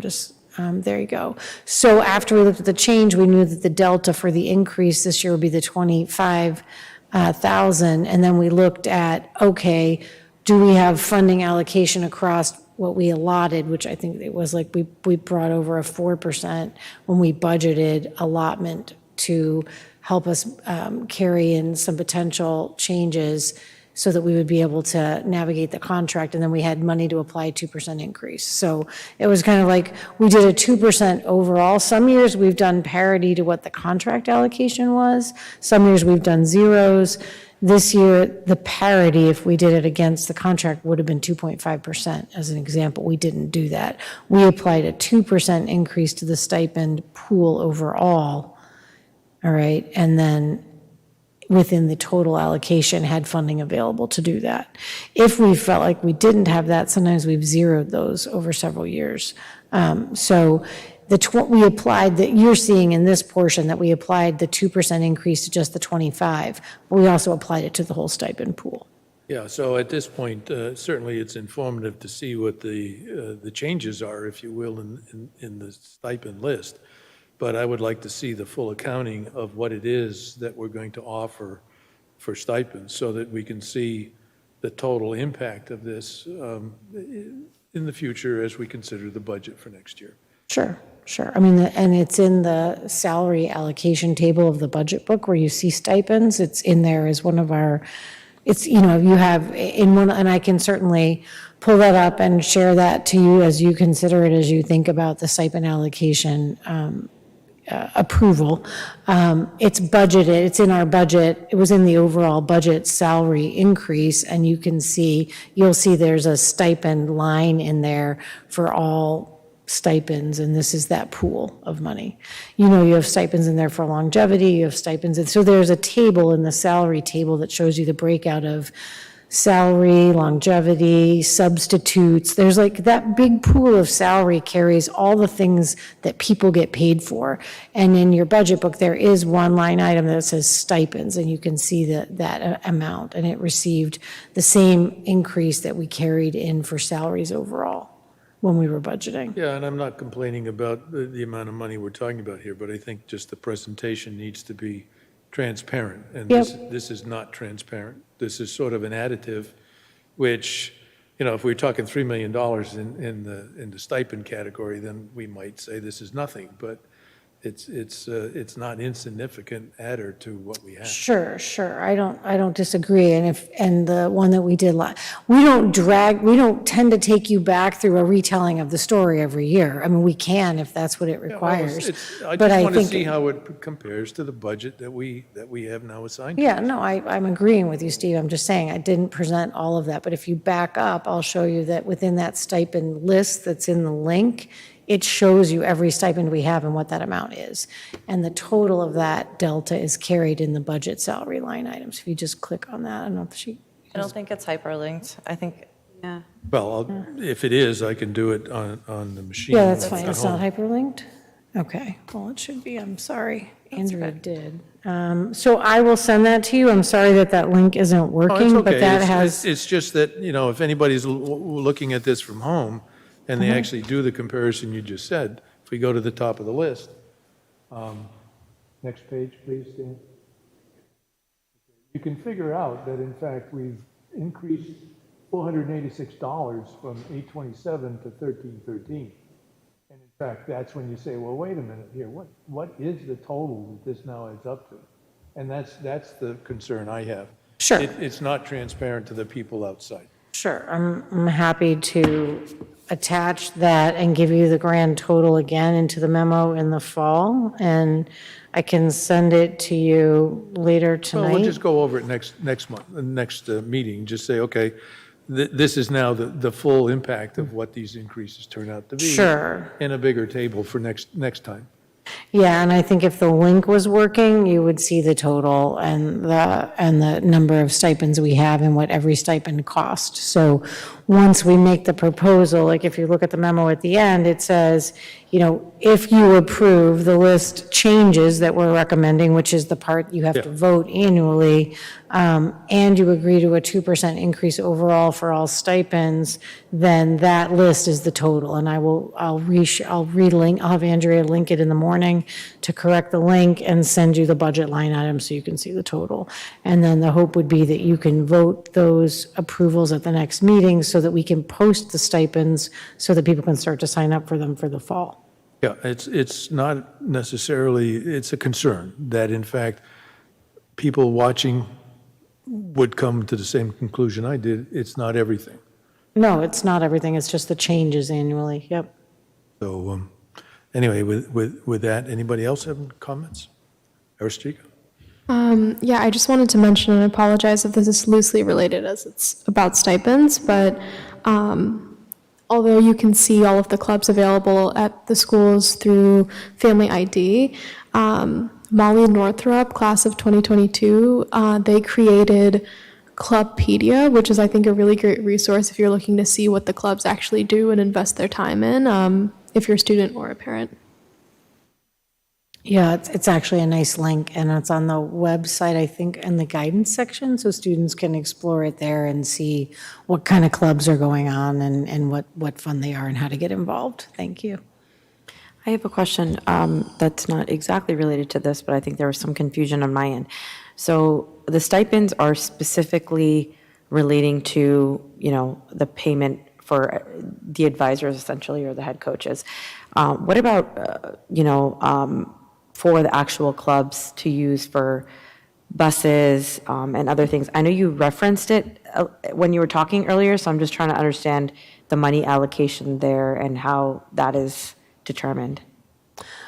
there you go. So after we looked at the change, we knew that the delta for the increase this year would be the 25,000. And then we looked at, okay, do we have funding allocation across what we allotted, which I think it was like we brought over a 4% when we budgeted allotment to help us carry in some potential changes so that we would be able to navigate the contract, and then we had money to apply a 2% increase. So it was kind of like, we did a 2% overall. Some years we've done parity to what the contract allocation was. Some years we've done zeros. This year, the parity, if we did it against the contract, would have been 2.5%, as an example. We didn't do that. We applied a 2% increase to the stipend pool overall, all right, and then within the total allocation had funding available to do that. If we felt like we didn't have that, sometimes we've zeroed those over several years. So we applied, that you're seeing in this portion, that we applied the 2% increase to just the 25, but we also applied it to the whole stipend pool. Yeah, so at this point, certainly it's informative to see what the changes are, if you will, in the stipend list. But I would like to see the full accounting of what it is that we're going to offer for stipends, so that we can see the total impact of this in the future as we consider the budget for next year. Sure. I mean, and it's in the salary allocation table of the budget book where you see stipends. It's in there as one of our, it's, you have in one, and I can certainly pull that up and share that to you as you consider it, as you think about the stipend allocation approval. It's budgeted, it's in our budget, it was in the overall budget salary increase, and you'll see there's a stipend line in there for all stipends, and this is that pool of money. You have stipends in there for longevity, you have stipends, and so there's a table in the salary table that shows you the breakout of salary, longevity, substitutes. There's like that big pool of salary carries all the things that people get paid for. And in your budget book, there is one line item that says stipends, and you can see that amount. And it received the same increase that we carried in for salaries overall when we were budgeting. Yeah, and I'm not complaining about the amount of money we're talking about here, but I think just the presentation needs to be transparent. And this is not transparent. This is sort of an additive, which, if we're talking $3 million in the stipend category, then we might say this is nothing. But it's not insignificant adder to what we have. Sure. I don't disagree. And the one that we did we don't tend to take you back through a retelling of the story every year. I mean, we can if that's what it requires. I but just want to think see how it compares to the budget that we have now assigned. Yeah, no, I'm agreeing with you, Steve. I'm just saying I didn't present all of that. But if you back up, I'll show you that within that stipend list that's in the link, it shows you every stipend we have and what that amount is. And the total of that delta is carried in the budget salary line items. If you just click on that, I don't know if I don't think it's hyperlinked. I think, yeah. Well, if it is, I can do it on the machine. Yeah, that's fine. at It's not home. hyperlinked? Okay, well, it should be. I'm sorry. Andrea did. So I will send that to you. I'm sorry that link isn't Oh, it's working, but okay. that has, It's just that, if anybody's looking at this from home, and they actually do the comparison you just said, if we go to the top of the list, next page, please, Dan. You can figure out that, in fact, we've increased $486 from $827 to $1313. And in fact, that's when you say, well, wait a minute here, what is the total that this now adds up to? And that's the concern I have. Sure. It's not transparent to the people outside. sure, I'm happy to attach that and give you the grand total again into the memo in the fall, and I can send it to you later Well, we'll tonight. just go over it next month, next meeting, just say, okay, this is now the full impact of what these increases turn out to be. Sure. In a bigger table for next time. Yeah, and I think if the link was working, you would see the total and the number of stipends we have and what every stipend cost. So once we make the proposal, like if you look at the memo at the end, it says, if you approve the list changes that we're recommending, which is the part you have to vote annually, and you agree to a 2% increase overall for all stipends, then that list is the total. And I'll relink, I'll have Andrea link it in the morning to correct the link and send you the budget line item so you can see the total. And then the hope would be that you can vote those approvals at the next meeting so that we can post the stipends so that people can start to sign up for them for the fall. Yeah, it's not necessarily, it's a concern that in fact, people watching would come to the same conclusion I did. It's not everything. No, it's not everything, it's just the changes annually, yep. So anyway, with that, anybody else have comments? Aristiga? Yeah, I just wanted to mention and apologize if this is loosely related as it's about stipends, but although you can see all of the clubs available at the schools through Family ID, Molly Northrup, class of 2022, they created Clubpedia, which is, I think, a really great resource if you're looking to see what the clubs actually do and invest their time in, if you're a student or a parent. Yeah, it's actually a nice link, and it's on the website, I think, in the guidance section, so students can explore it there and see what kind of clubs are going on and what fun they are and how to get involved. Thank you. I have a question that's not exactly related to this, but I think there was some confusion on my end. So the stipends are specifically relating to, the payment for the advisors essentially, or the head coaches. What about, for the actual clubs to use for buses and other things? I know you referenced it when you were talking earlier, so I'm just trying to understand the money allocation there and how that is determined.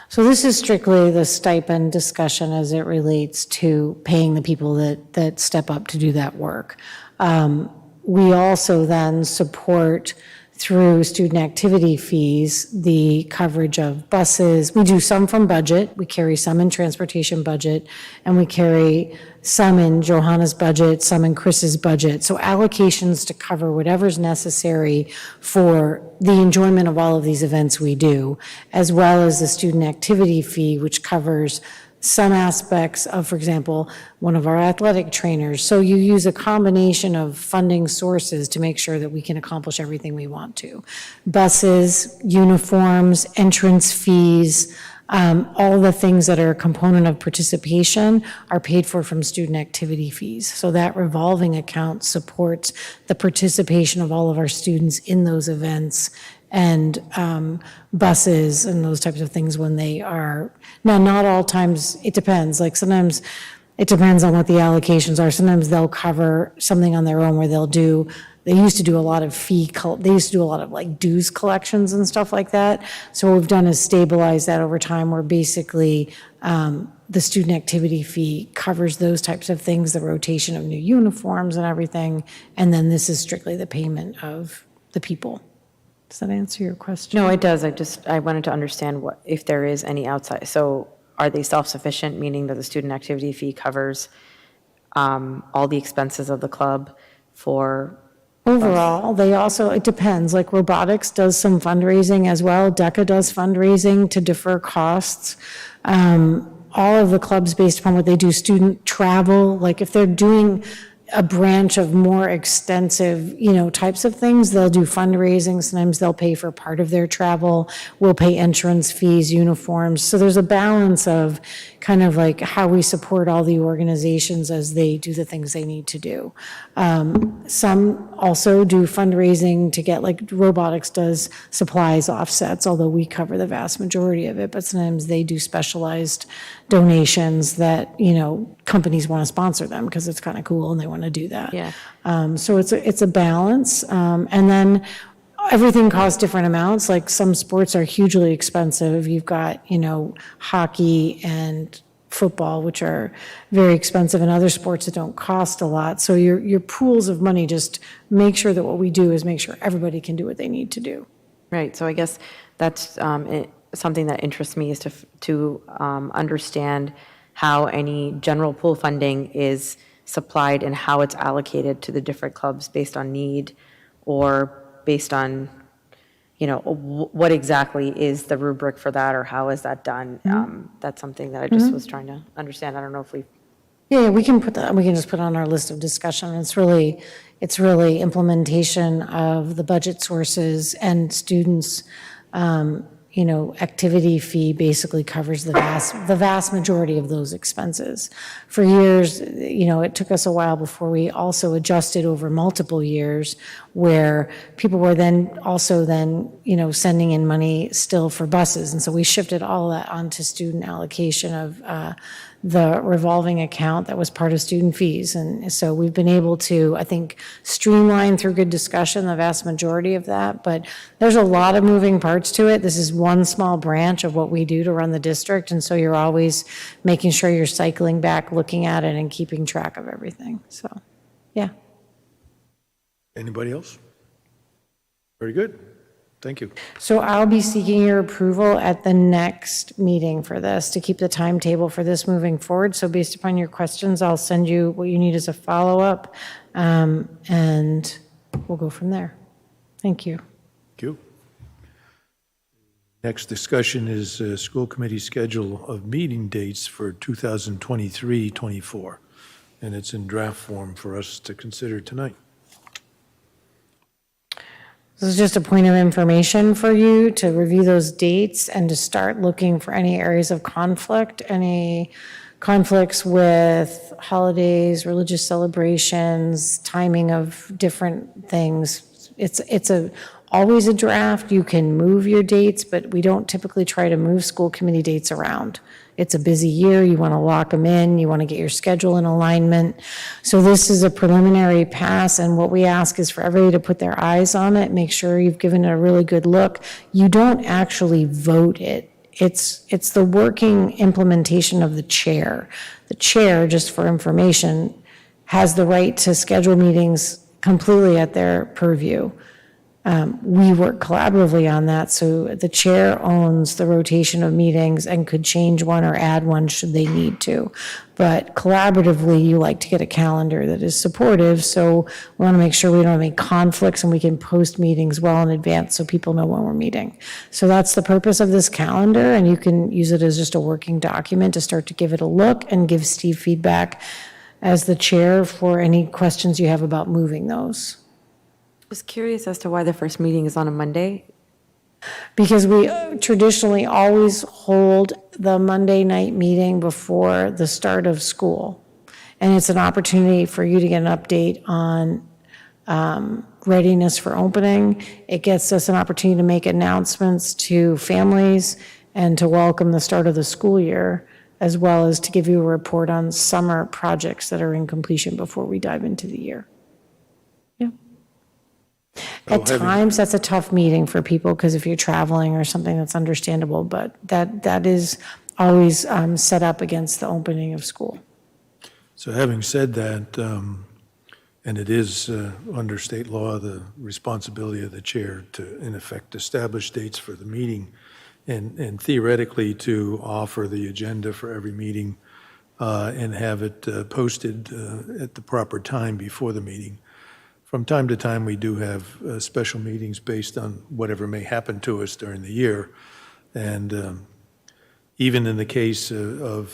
So this is strictly the stipend discussion as it relates to paying the people that step up to do that work. We also then support through student activity fees, the coverage of buses. We do some from budget, we carry some in transportation budget, and we carry some in Johanna's budget, some in Chris's budget. So allocations to cover whatever's necessary for the enjoyment of all of these events we do, as well as the student activity fee, which covers some aspects of, for example, one of our athletic trainers. So you use a combination of funding sources to make sure that we can accomplish everything we want to. Buses, uniforms, entrance fees, all the things that are a component of participation are paid for from student activity fees. So that revolving account supports the participation of all of our students in those events and buses and those types of things when they are, now not all times, it depends, like sometimes it depends on what the allocations are. Sometimes they'll cover something on their own where they used to do a lot of they used to do a lot of like dues collections and stuff like that. So what we've done is stabilize that over time where basically the student activity fee covers those types of things, the rotation of new uniforms and everything. And then this is strictly the payment of the people. Does that answer your question? No, it does. I wanted to understand if there is any outside. So are they self-sufficient, meaning that the student activity fee covers all the expenses of the club for? Overall, it depends, like robotics does some fundraising as well. DECA does fundraising to defer costs. All of the clubs, based upon what they do, student travel, like if they're doing a branch of more extensive, types of things, they'll do fundraising. Sometimes they'll pay for part of their travel. We'll pay entrance fees, uniforms. So there's a balance of kind of like how we support all the organizations as they do the things they need to do. Some also do fundraising to get, like robotics does supplies offsets, although we cover the vast majority of it, but sometimes they do specialized donations that, companies want to sponsor them because it's kind of cool and they want to do that. Yeah. So it's a balance. And then everything costs different amounts. Like some sports are hugely expensive. You've got, hockey and football, which are very expensive, and other sports that don't cost a lot. So your pools of money, just make sure that what we do is make sure everybody can do what they need to do. Right. So I guess that's something that interests me is to understand how any general pool funding is supplied and how it's allocated to the different clubs based on need or based on, what exactly is the rubric for that or how is that done? That's something that I just was trying to understand. I don't know if we. Yeah, we can put that, we can just put it on our list of discussion. It's really implementation of the budget sources and students, activity fee basically covers the vast majority of those expenses. For years, it took us a while before we also adjusted over multiple years where people were then also sending in money still for buses. And so we shifted all that onto student allocation of the revolving account that was part of student fees. And so we've been able to, I think, streamline through good discussion the vast majority of that. But there's a lot of moving parts to it. This is one small branch of what we do to run the district. And so you're always making sure you're cycling back, looking at it, and keeping track of everything. So, yeah. Anybody else? Very good. Thank you. So I'll be seeking your approval at the next meeting for this to keep the timetable for this moving forward. So based upon your questions, I'll send you what you need as a follow-up, and we'll go from there. Thank you. Thank you. Next discussion is school committee schedule of meeting dates for 2023-24, and it's in draft form for us to consider tonight. This is just a point of information for you to review those dates and to start looking for any areas of conflict, any conflicts with holidays, religious celebrations, timing of different things. It's always a draft. You can move your dates, but we don't typically try to move school committee dates around. It's a busy year. You want to lock them in. You want to get your schedule in alignment. So this is a preliminary pass, and what we ask is for everybody to put their eyes on it, make sure you've given it a really good look. You don't actually vote it. It's the working implementation of the chair. The chair, just for information, has the right to schedule meetings completely at their purview. We work collaboratively on that, so the chair owns the rotation of meetings and could change one or add one should they need to. But collaboratively, you like to get a calendar that is supportive, so we want to make sure we don't have any conflicts and we can post meetings well in advance so people know when we're meeting. So that's the purpose of this calendar, and you can use it as just a working document to start to give it a look and give Steve feedback as the chair for any questions you have about moving those. I was curious as to why the first meeting is on a Monday. Because we traditionally always hold the Monday night meeting before the start of school. And it's an opportunity for you to get an update on readiness for opening. It gets us an opportunity to make announcements to families and to welcome the start of the school year, as well as to give you a report on summer projects that are in completion before we dive into the year. At times, that's a tough meeting for people because if you're traveling or something, that's understandable, but that is always set up against the opening of school. So having said that, and it is under state law, the responsibility of the chair to, in effect, establish dates for the meeting and theoretically to offer the agenda for every meeting and have it posted at the proper time before the meeting. From time to time, we do have special meetings based on whatever may happen to us during the year. And even in the case well,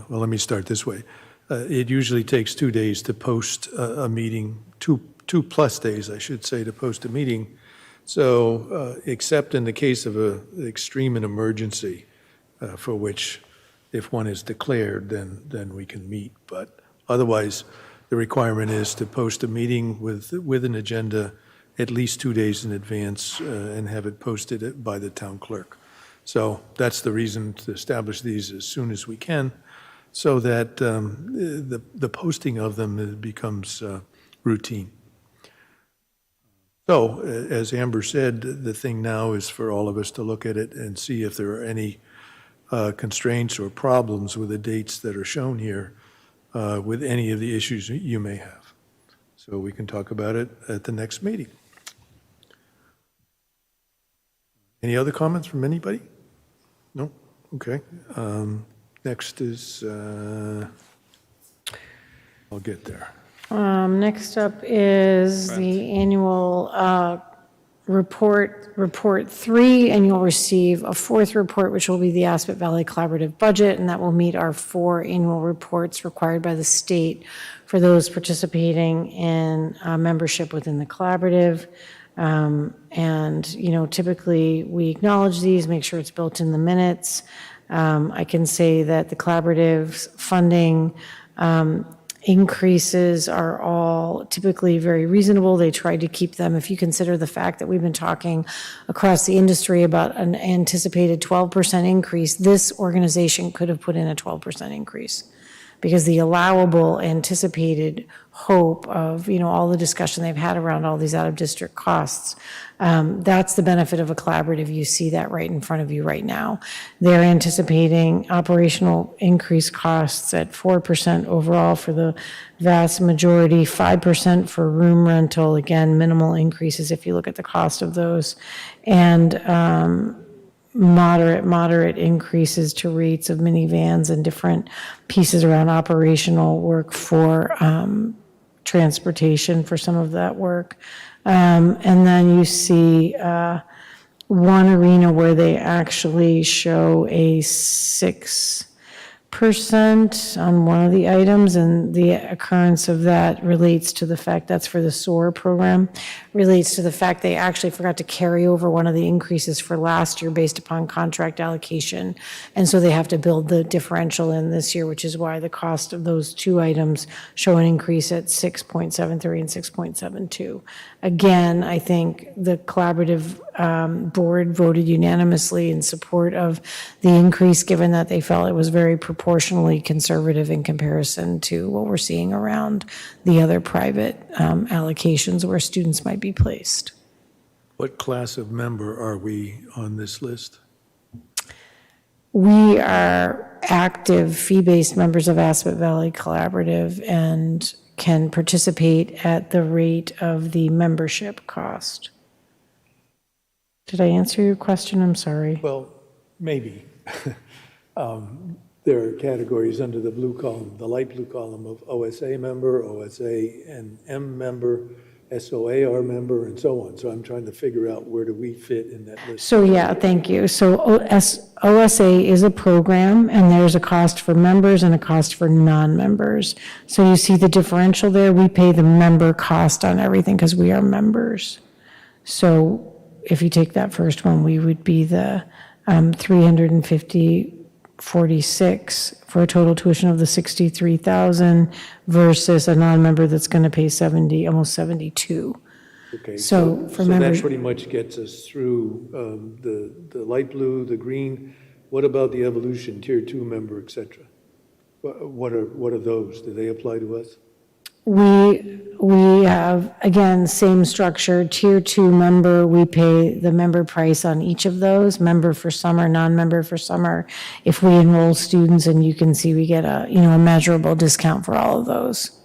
let me start this way. It usually takes 2 days to post a meeting, two plus days, I should say, to post a meeting. So except in the case of an extreme and emergency for which if one is declared, then we can meet. But otherwise, the requirement is to post a meeting with an agenda at least 2 days in advance and have it posted by the town clerk. So that's the reason to establish these as soon as we can, so that the posting of them becomes routine. So, as Amber said, the thing now is for all of us to look at it and see if there are any constraints or problems with the dates that are shown here with any of the issues you may have. So we can talk about it at the next meeting. Any other comments from anybody? No? Okay. Next is, I'll get there. Next up is the annual report 3, and you'll receive a 4th report, which will be the Aspet Valley Collaborative Budget, and that will meet our 4 annual reports required by the state for those participating in membership within the collaborative. And, typically, we acknowledge these, make sure it's built in the minutes. I can say that the collaborative's funding increases are all typically very reasonable. They try to keep them, if you consider the fact that we've been talking across the industry about an anticipated 12% increase, this organization could have put in a 12% increase. Because the allowable anticipated hope of, all the discussion they've had around all these out-of-district costs, that's the benefit of a collaborative. You see that right in front of you right now. They're anticipating operational increase costs at 4% overall for the vast majority, 5% for room rental, again, minimal increases if you look at the cost of those, and moderate increases to rates of minivans and different pieces around operational work for transportation for some of that work. And then you see one arena where they actually show a 6% on one of the items, and the occurrence of that relates to the fact, that's for the SOAR program, relates to the fact they actually forgot to carry over one of the increases for last year based upon contract allocation. And so they have to build the differential in this year, which is why the cost of those two items show an increase at 6.73 and 6.72. Again, I think the collaborative board voted unanimously in support of the increase, given that they felt it was very proportionally conservative in comparison to what we're seeing around the other private allocations where students might be placed. What class of member are we on this list? We are active fee-based members of Aspet Valley Collaborative and can participate at the rate of the membership cost. Did I answer your question? I'm sorry. Well, maybe. There are categories under the blue column, the light blue column of OSA member, OSA and M member, SOAR member, and so on. So I'm trying to figure out where do we fit in that list. So, yeah, thank you. So OSA is a program, and there's a cost for members and a cost for non-members. So you see the differential there. We pay the member cost on everything because we are members. So if you take that first one, we would be the 350.46 for a total tuition of the 63,000 versus a non-member that's going to pay 70, almost 72. Okay, So for that members, pretty much gets us through the light blue, the green. What about the evolution, tier 2 member, et cetera? What are those? Do they apply to us? we have, again, same structure, tier 2 member, we pay the member price on each of those, member for summer, non-member for summer. If we enroll students, and you can see we get a measurable discount for all of those.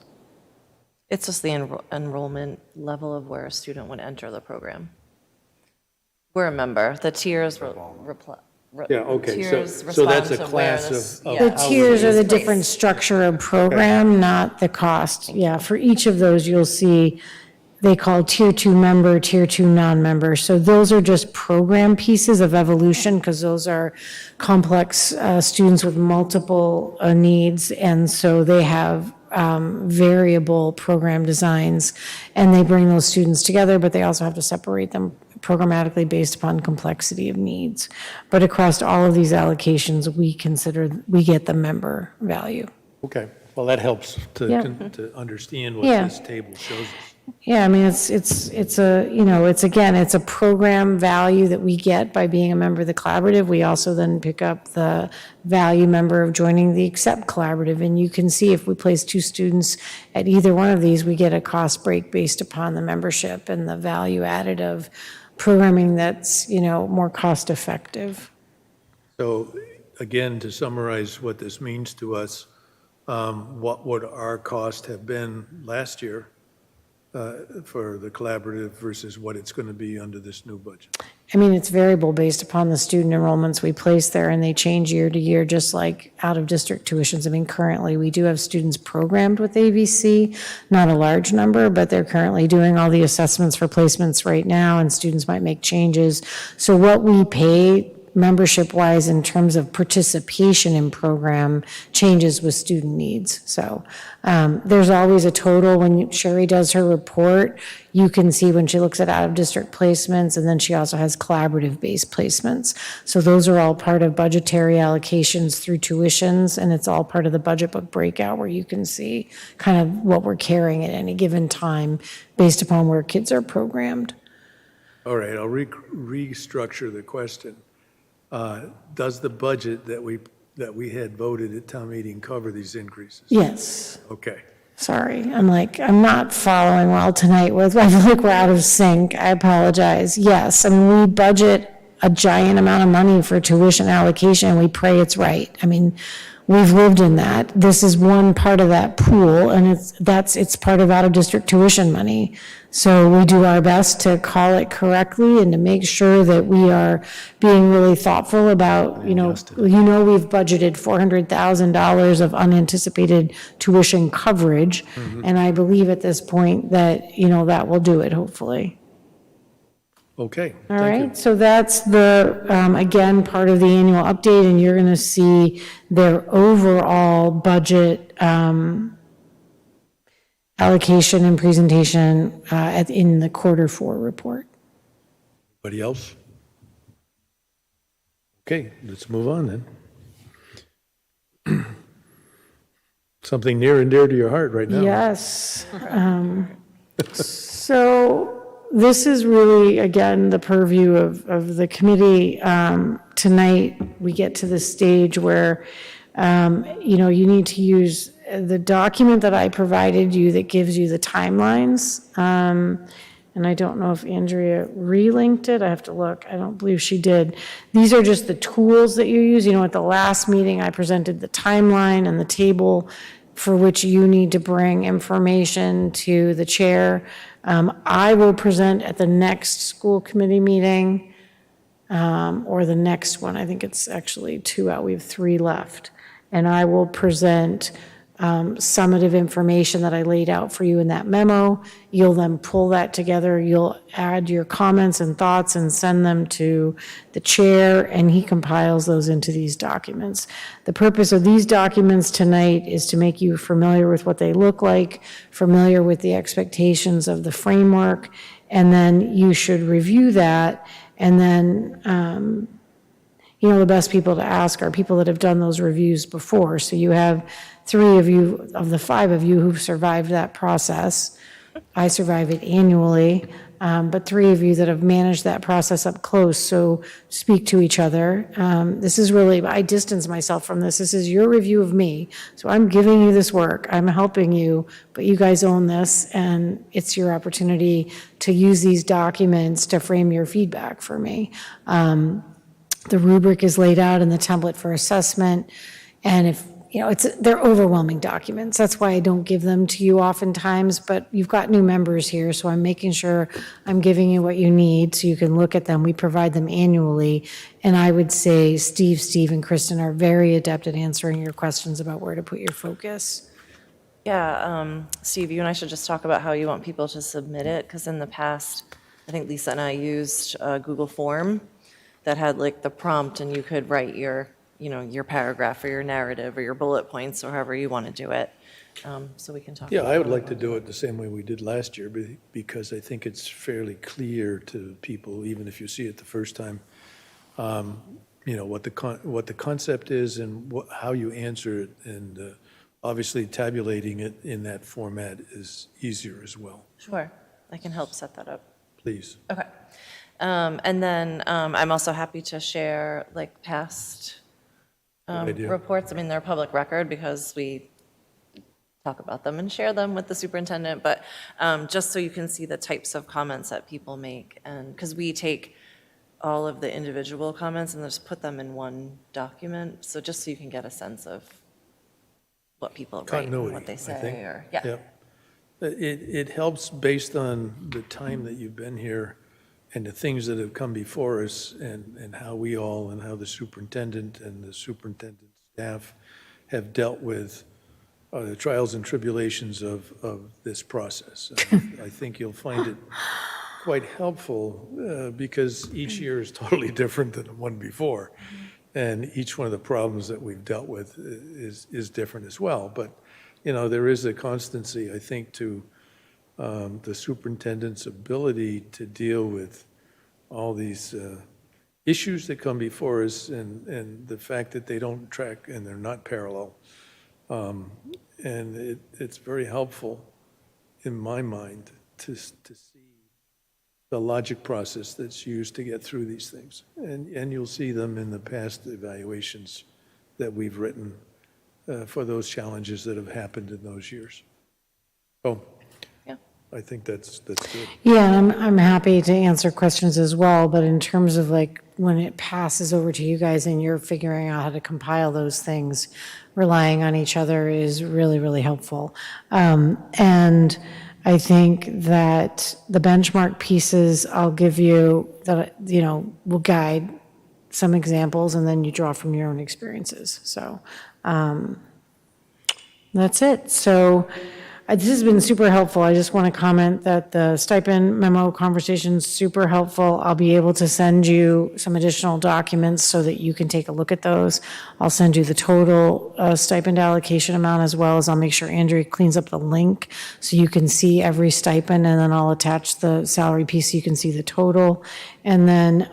It's just the enrollment level of where a student would enter the program. We're a member. The tiers Yeah, okay, tiers so that's a respond to where class this- of yeah. The how tiers are the Placed. different structure of program, not the cost. Yeah, for each of those, you'll see they call tier 2 member, tier 2 non-member. So those are just program pieces of evolution, because those are complex students with multiple needs. And so they have variable program designs, and they bring those students together, but they also have to separate them programmatically based upon complexity of needs. But across all of these allocations, we get the member value. Okay, well, that helps Yeah. to understand what Yeah. this table shows us. Yeah, I mean, it's a program value that we get by being a member of the collaborative. We also then pick up the value member of joining the Accept collaborative. And you can see if we place 2 students at either one of these, we get a cost break based upon the membership and the value added of programming that's, more cost effective. So again, to summarize what this means to us, what would our cost have been last year for the collaborative versus what it's going to be under this new budget? I mean, it's variable based upon the student enrollments we place there, and they change year to year, just like out-of-district tuitions. I mean, currently, we do have students programmed with ABC, not a large number, but they're currently doing all the assessments for placements right now, and students might make changes. So what we pay membership-wise in terms of participation in program changes with student needs. So there's always a total. When Sherry does her report, you can see when she looks at out-of-district placements, and then she also has collaborative-based placements. So those are all part of budgetary allocations through tuitions, and it's all part of the budget book breakout where you can see kind of what we're carrying at any given time based upon where kids are programmed. All right, I'll restructure the question. Does the budget that we had voted at town meeting cover these increases? Yes. Okay. Sorry, I'm not following well tonight with, I feel like we're out of sync. I apologize. Yes, I mean, we budget a giant amount of money for tuition allocation, and we pray it's right. I mean, we've lived in that. This is one part of that pool, and it's part of out-of-district tuition money. So we do our best to call it correctly and to make sure that we are being really thoughtful about, we've budgeted $400,000 of unanticipated tuition coverage. And I believe at this point that, that will do it, hopefully. Okay. All thank you. right, so that's the, again, part of the annual update, and you're going to see their overall budget allocation and presentation in the Q4 report. Anybody else? Okay, let's move on then. Something near and dear to your heart right now. Yes. So this is really, again, the purview of the committee. Tonight, we get to the stage where, you need to use the document that I provided you that gives you the timelines. And I don't know if Andrea relinked it. I have to look. I don't believe she did. These are just the tools that you use. At the last meeting, I presented the timeline and the table for which you need to bring information to the chair. I will present at the next school committee meeting, or the next one. I think it's actually 2 out. We have 3 left. And I will present summative information that I laid out for you in that memo. You'll then pull that together. You'll add your comments and thoughts and send them to the chair, and he compiles those into these documents. The purpose of these documents tonight is to make you familiar with what they look like, familiar with the expectations of the framework, and then you should review that. And then, the best people to ask are people that have done those reviews before. So you have 3 of you, of the 5 of you who've survived that process. I survive it annually, but 3 of you that have managed that process up close, so speak to each other. This is really, I distance myself from this. This is your review of me. So I'm giving you this work. I'm helping you, but you guys own this, and it's your opportunity to use these documents to frame your feedback for me. The rubric is laid out in the template for assessment, and if they're overwhelming documents. That's why I don't give them to you oftentimes, but you've got new members here, so I'm making sure I'm giving you what you need so you can look at them. We provide them annually, and I would say Steve, and Kristen are very adept at answering your questions about where to put your focus. Yeah, Steve, you and I should just talk about how you want people to submit it, because in the past, I think Lisa and I used a Google form that had like the prompt, and you could write your paragraph or your narrative or your bullet points or however you want to do it. So we can talk. Yeah, I would like to do it the same way we did last year, because I think it's fairly clear to people, even if you see it the first time, what the concept is and how you answer it, and obviously tabulating it in that format is easier as well. Sure, I can help set that up. Please. Okay. And then I'm also happy to share like past idea. reports. I mean, they're public record because we talk about them and share them with the superintendent, but just so you can see the types of comments that people make. And because we take all of the individual comments and just put them in one document, so just so you can get a sense of what people write and Continuity, what they I say. think. Or yeah. It helps based on the time that you've been here and the things that have come before us, and how we all, and how the superintendent and the superintendent staff have dealt with the trials and tribulations of this process. I think you'll find it quite helpful because each year is totally different than the one before. And each one of the problems that we've dealt with is different as well. But, you know, there is a constancy, I think, to the superintendent's ability to deal with all these issues that come before us and the fact that they don't track and they're not parallel. And it's very helpful, in my mind, to see the logic process that's used to get through these things. And you'll see them in the past evaluations that we've written for those challenges that have happened in those years. So Yeah. I think that's good. Yeah, and I'm happy to answer questions as well, but in terms of like when it passes over to you guys and you're figuring out how to compile those things, relying on each other is really, really helpful. And I think that the benchmark pieces I'll give you that, you know, will guide some examples and then you draw from your own experiences. So that's it. So this has been super helpful. I just want to comment that the stipend memo conversation is super helpful. I'll be able to send you some additional documents so that you can take a look at those. I'll send you the total stipend allocation amount as well as I'll make sure Andrea cleans up the link so you can see every stipend, and then I'll attach the salary piece so you can see the total. And then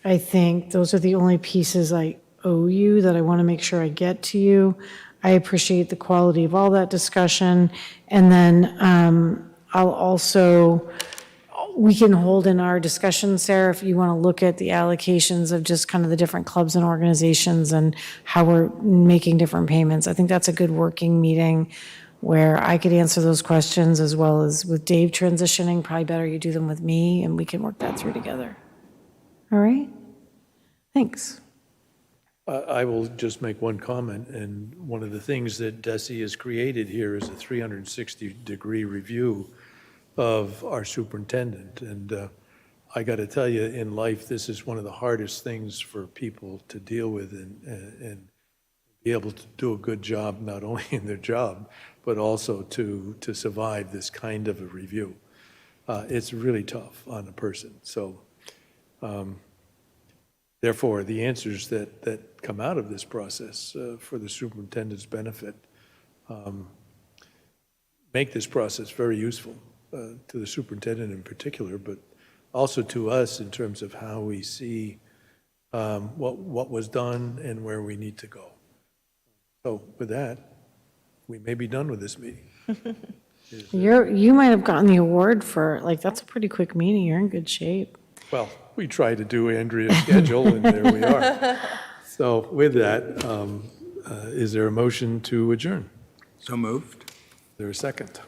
I think those are the only pieces I owe you that I want to make sure I get to you. I appreciate the quality of all that discussion. And then I'll also, we can hold in our discussion, Sarah, if you want to look at the allocations of just kind of the different clubs and organizations and how we're making different payments. I think that's a good working meeting where I could answer those questions as well as with Dave transitioning. Probably better you do them with me and we can work that through together. All right? Thanks. I will just make one comment, and one of the things that DESE has created here is a 360-degree review of our superintendent. And I got to tell you, in life, this is one of the hardest things for people to deal with and be able to do a good job, not only in their job, but also to survive this kind of a review. It's really tough on a person. So therefore, the answers that come out of this process for the superintendent's benefit make this process very useful to the superintendent in particular, but also to us in terms of how we see what was done and where we need to go. So with that, we may be done with this meeting. You might have gotten the award for, like, that's a pretty quick meeting. You're in good shape. Well, we tried to do Andrea's schedule, and there we are. So with that, is there a motion to adjourn? So moved. Is there a second?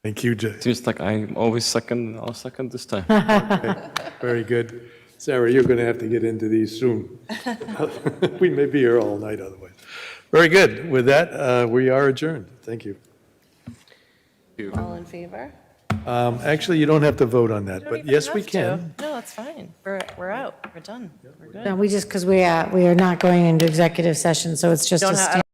Thank you, Jay. Seems like I'm always second, I'll second this time. Okay, very good. Sarah, you're going to have to get into these soon. We may be here all night otherwise. Very good. With that, we are adjourned. Thank you. All in favor? Actually, you don't have to vote on that, Don't but even yes, we have to. can. No, it's fine. We're out. We're done. We're good. No, we just, because we are not going into executive session, so it's just Don't a have- stand.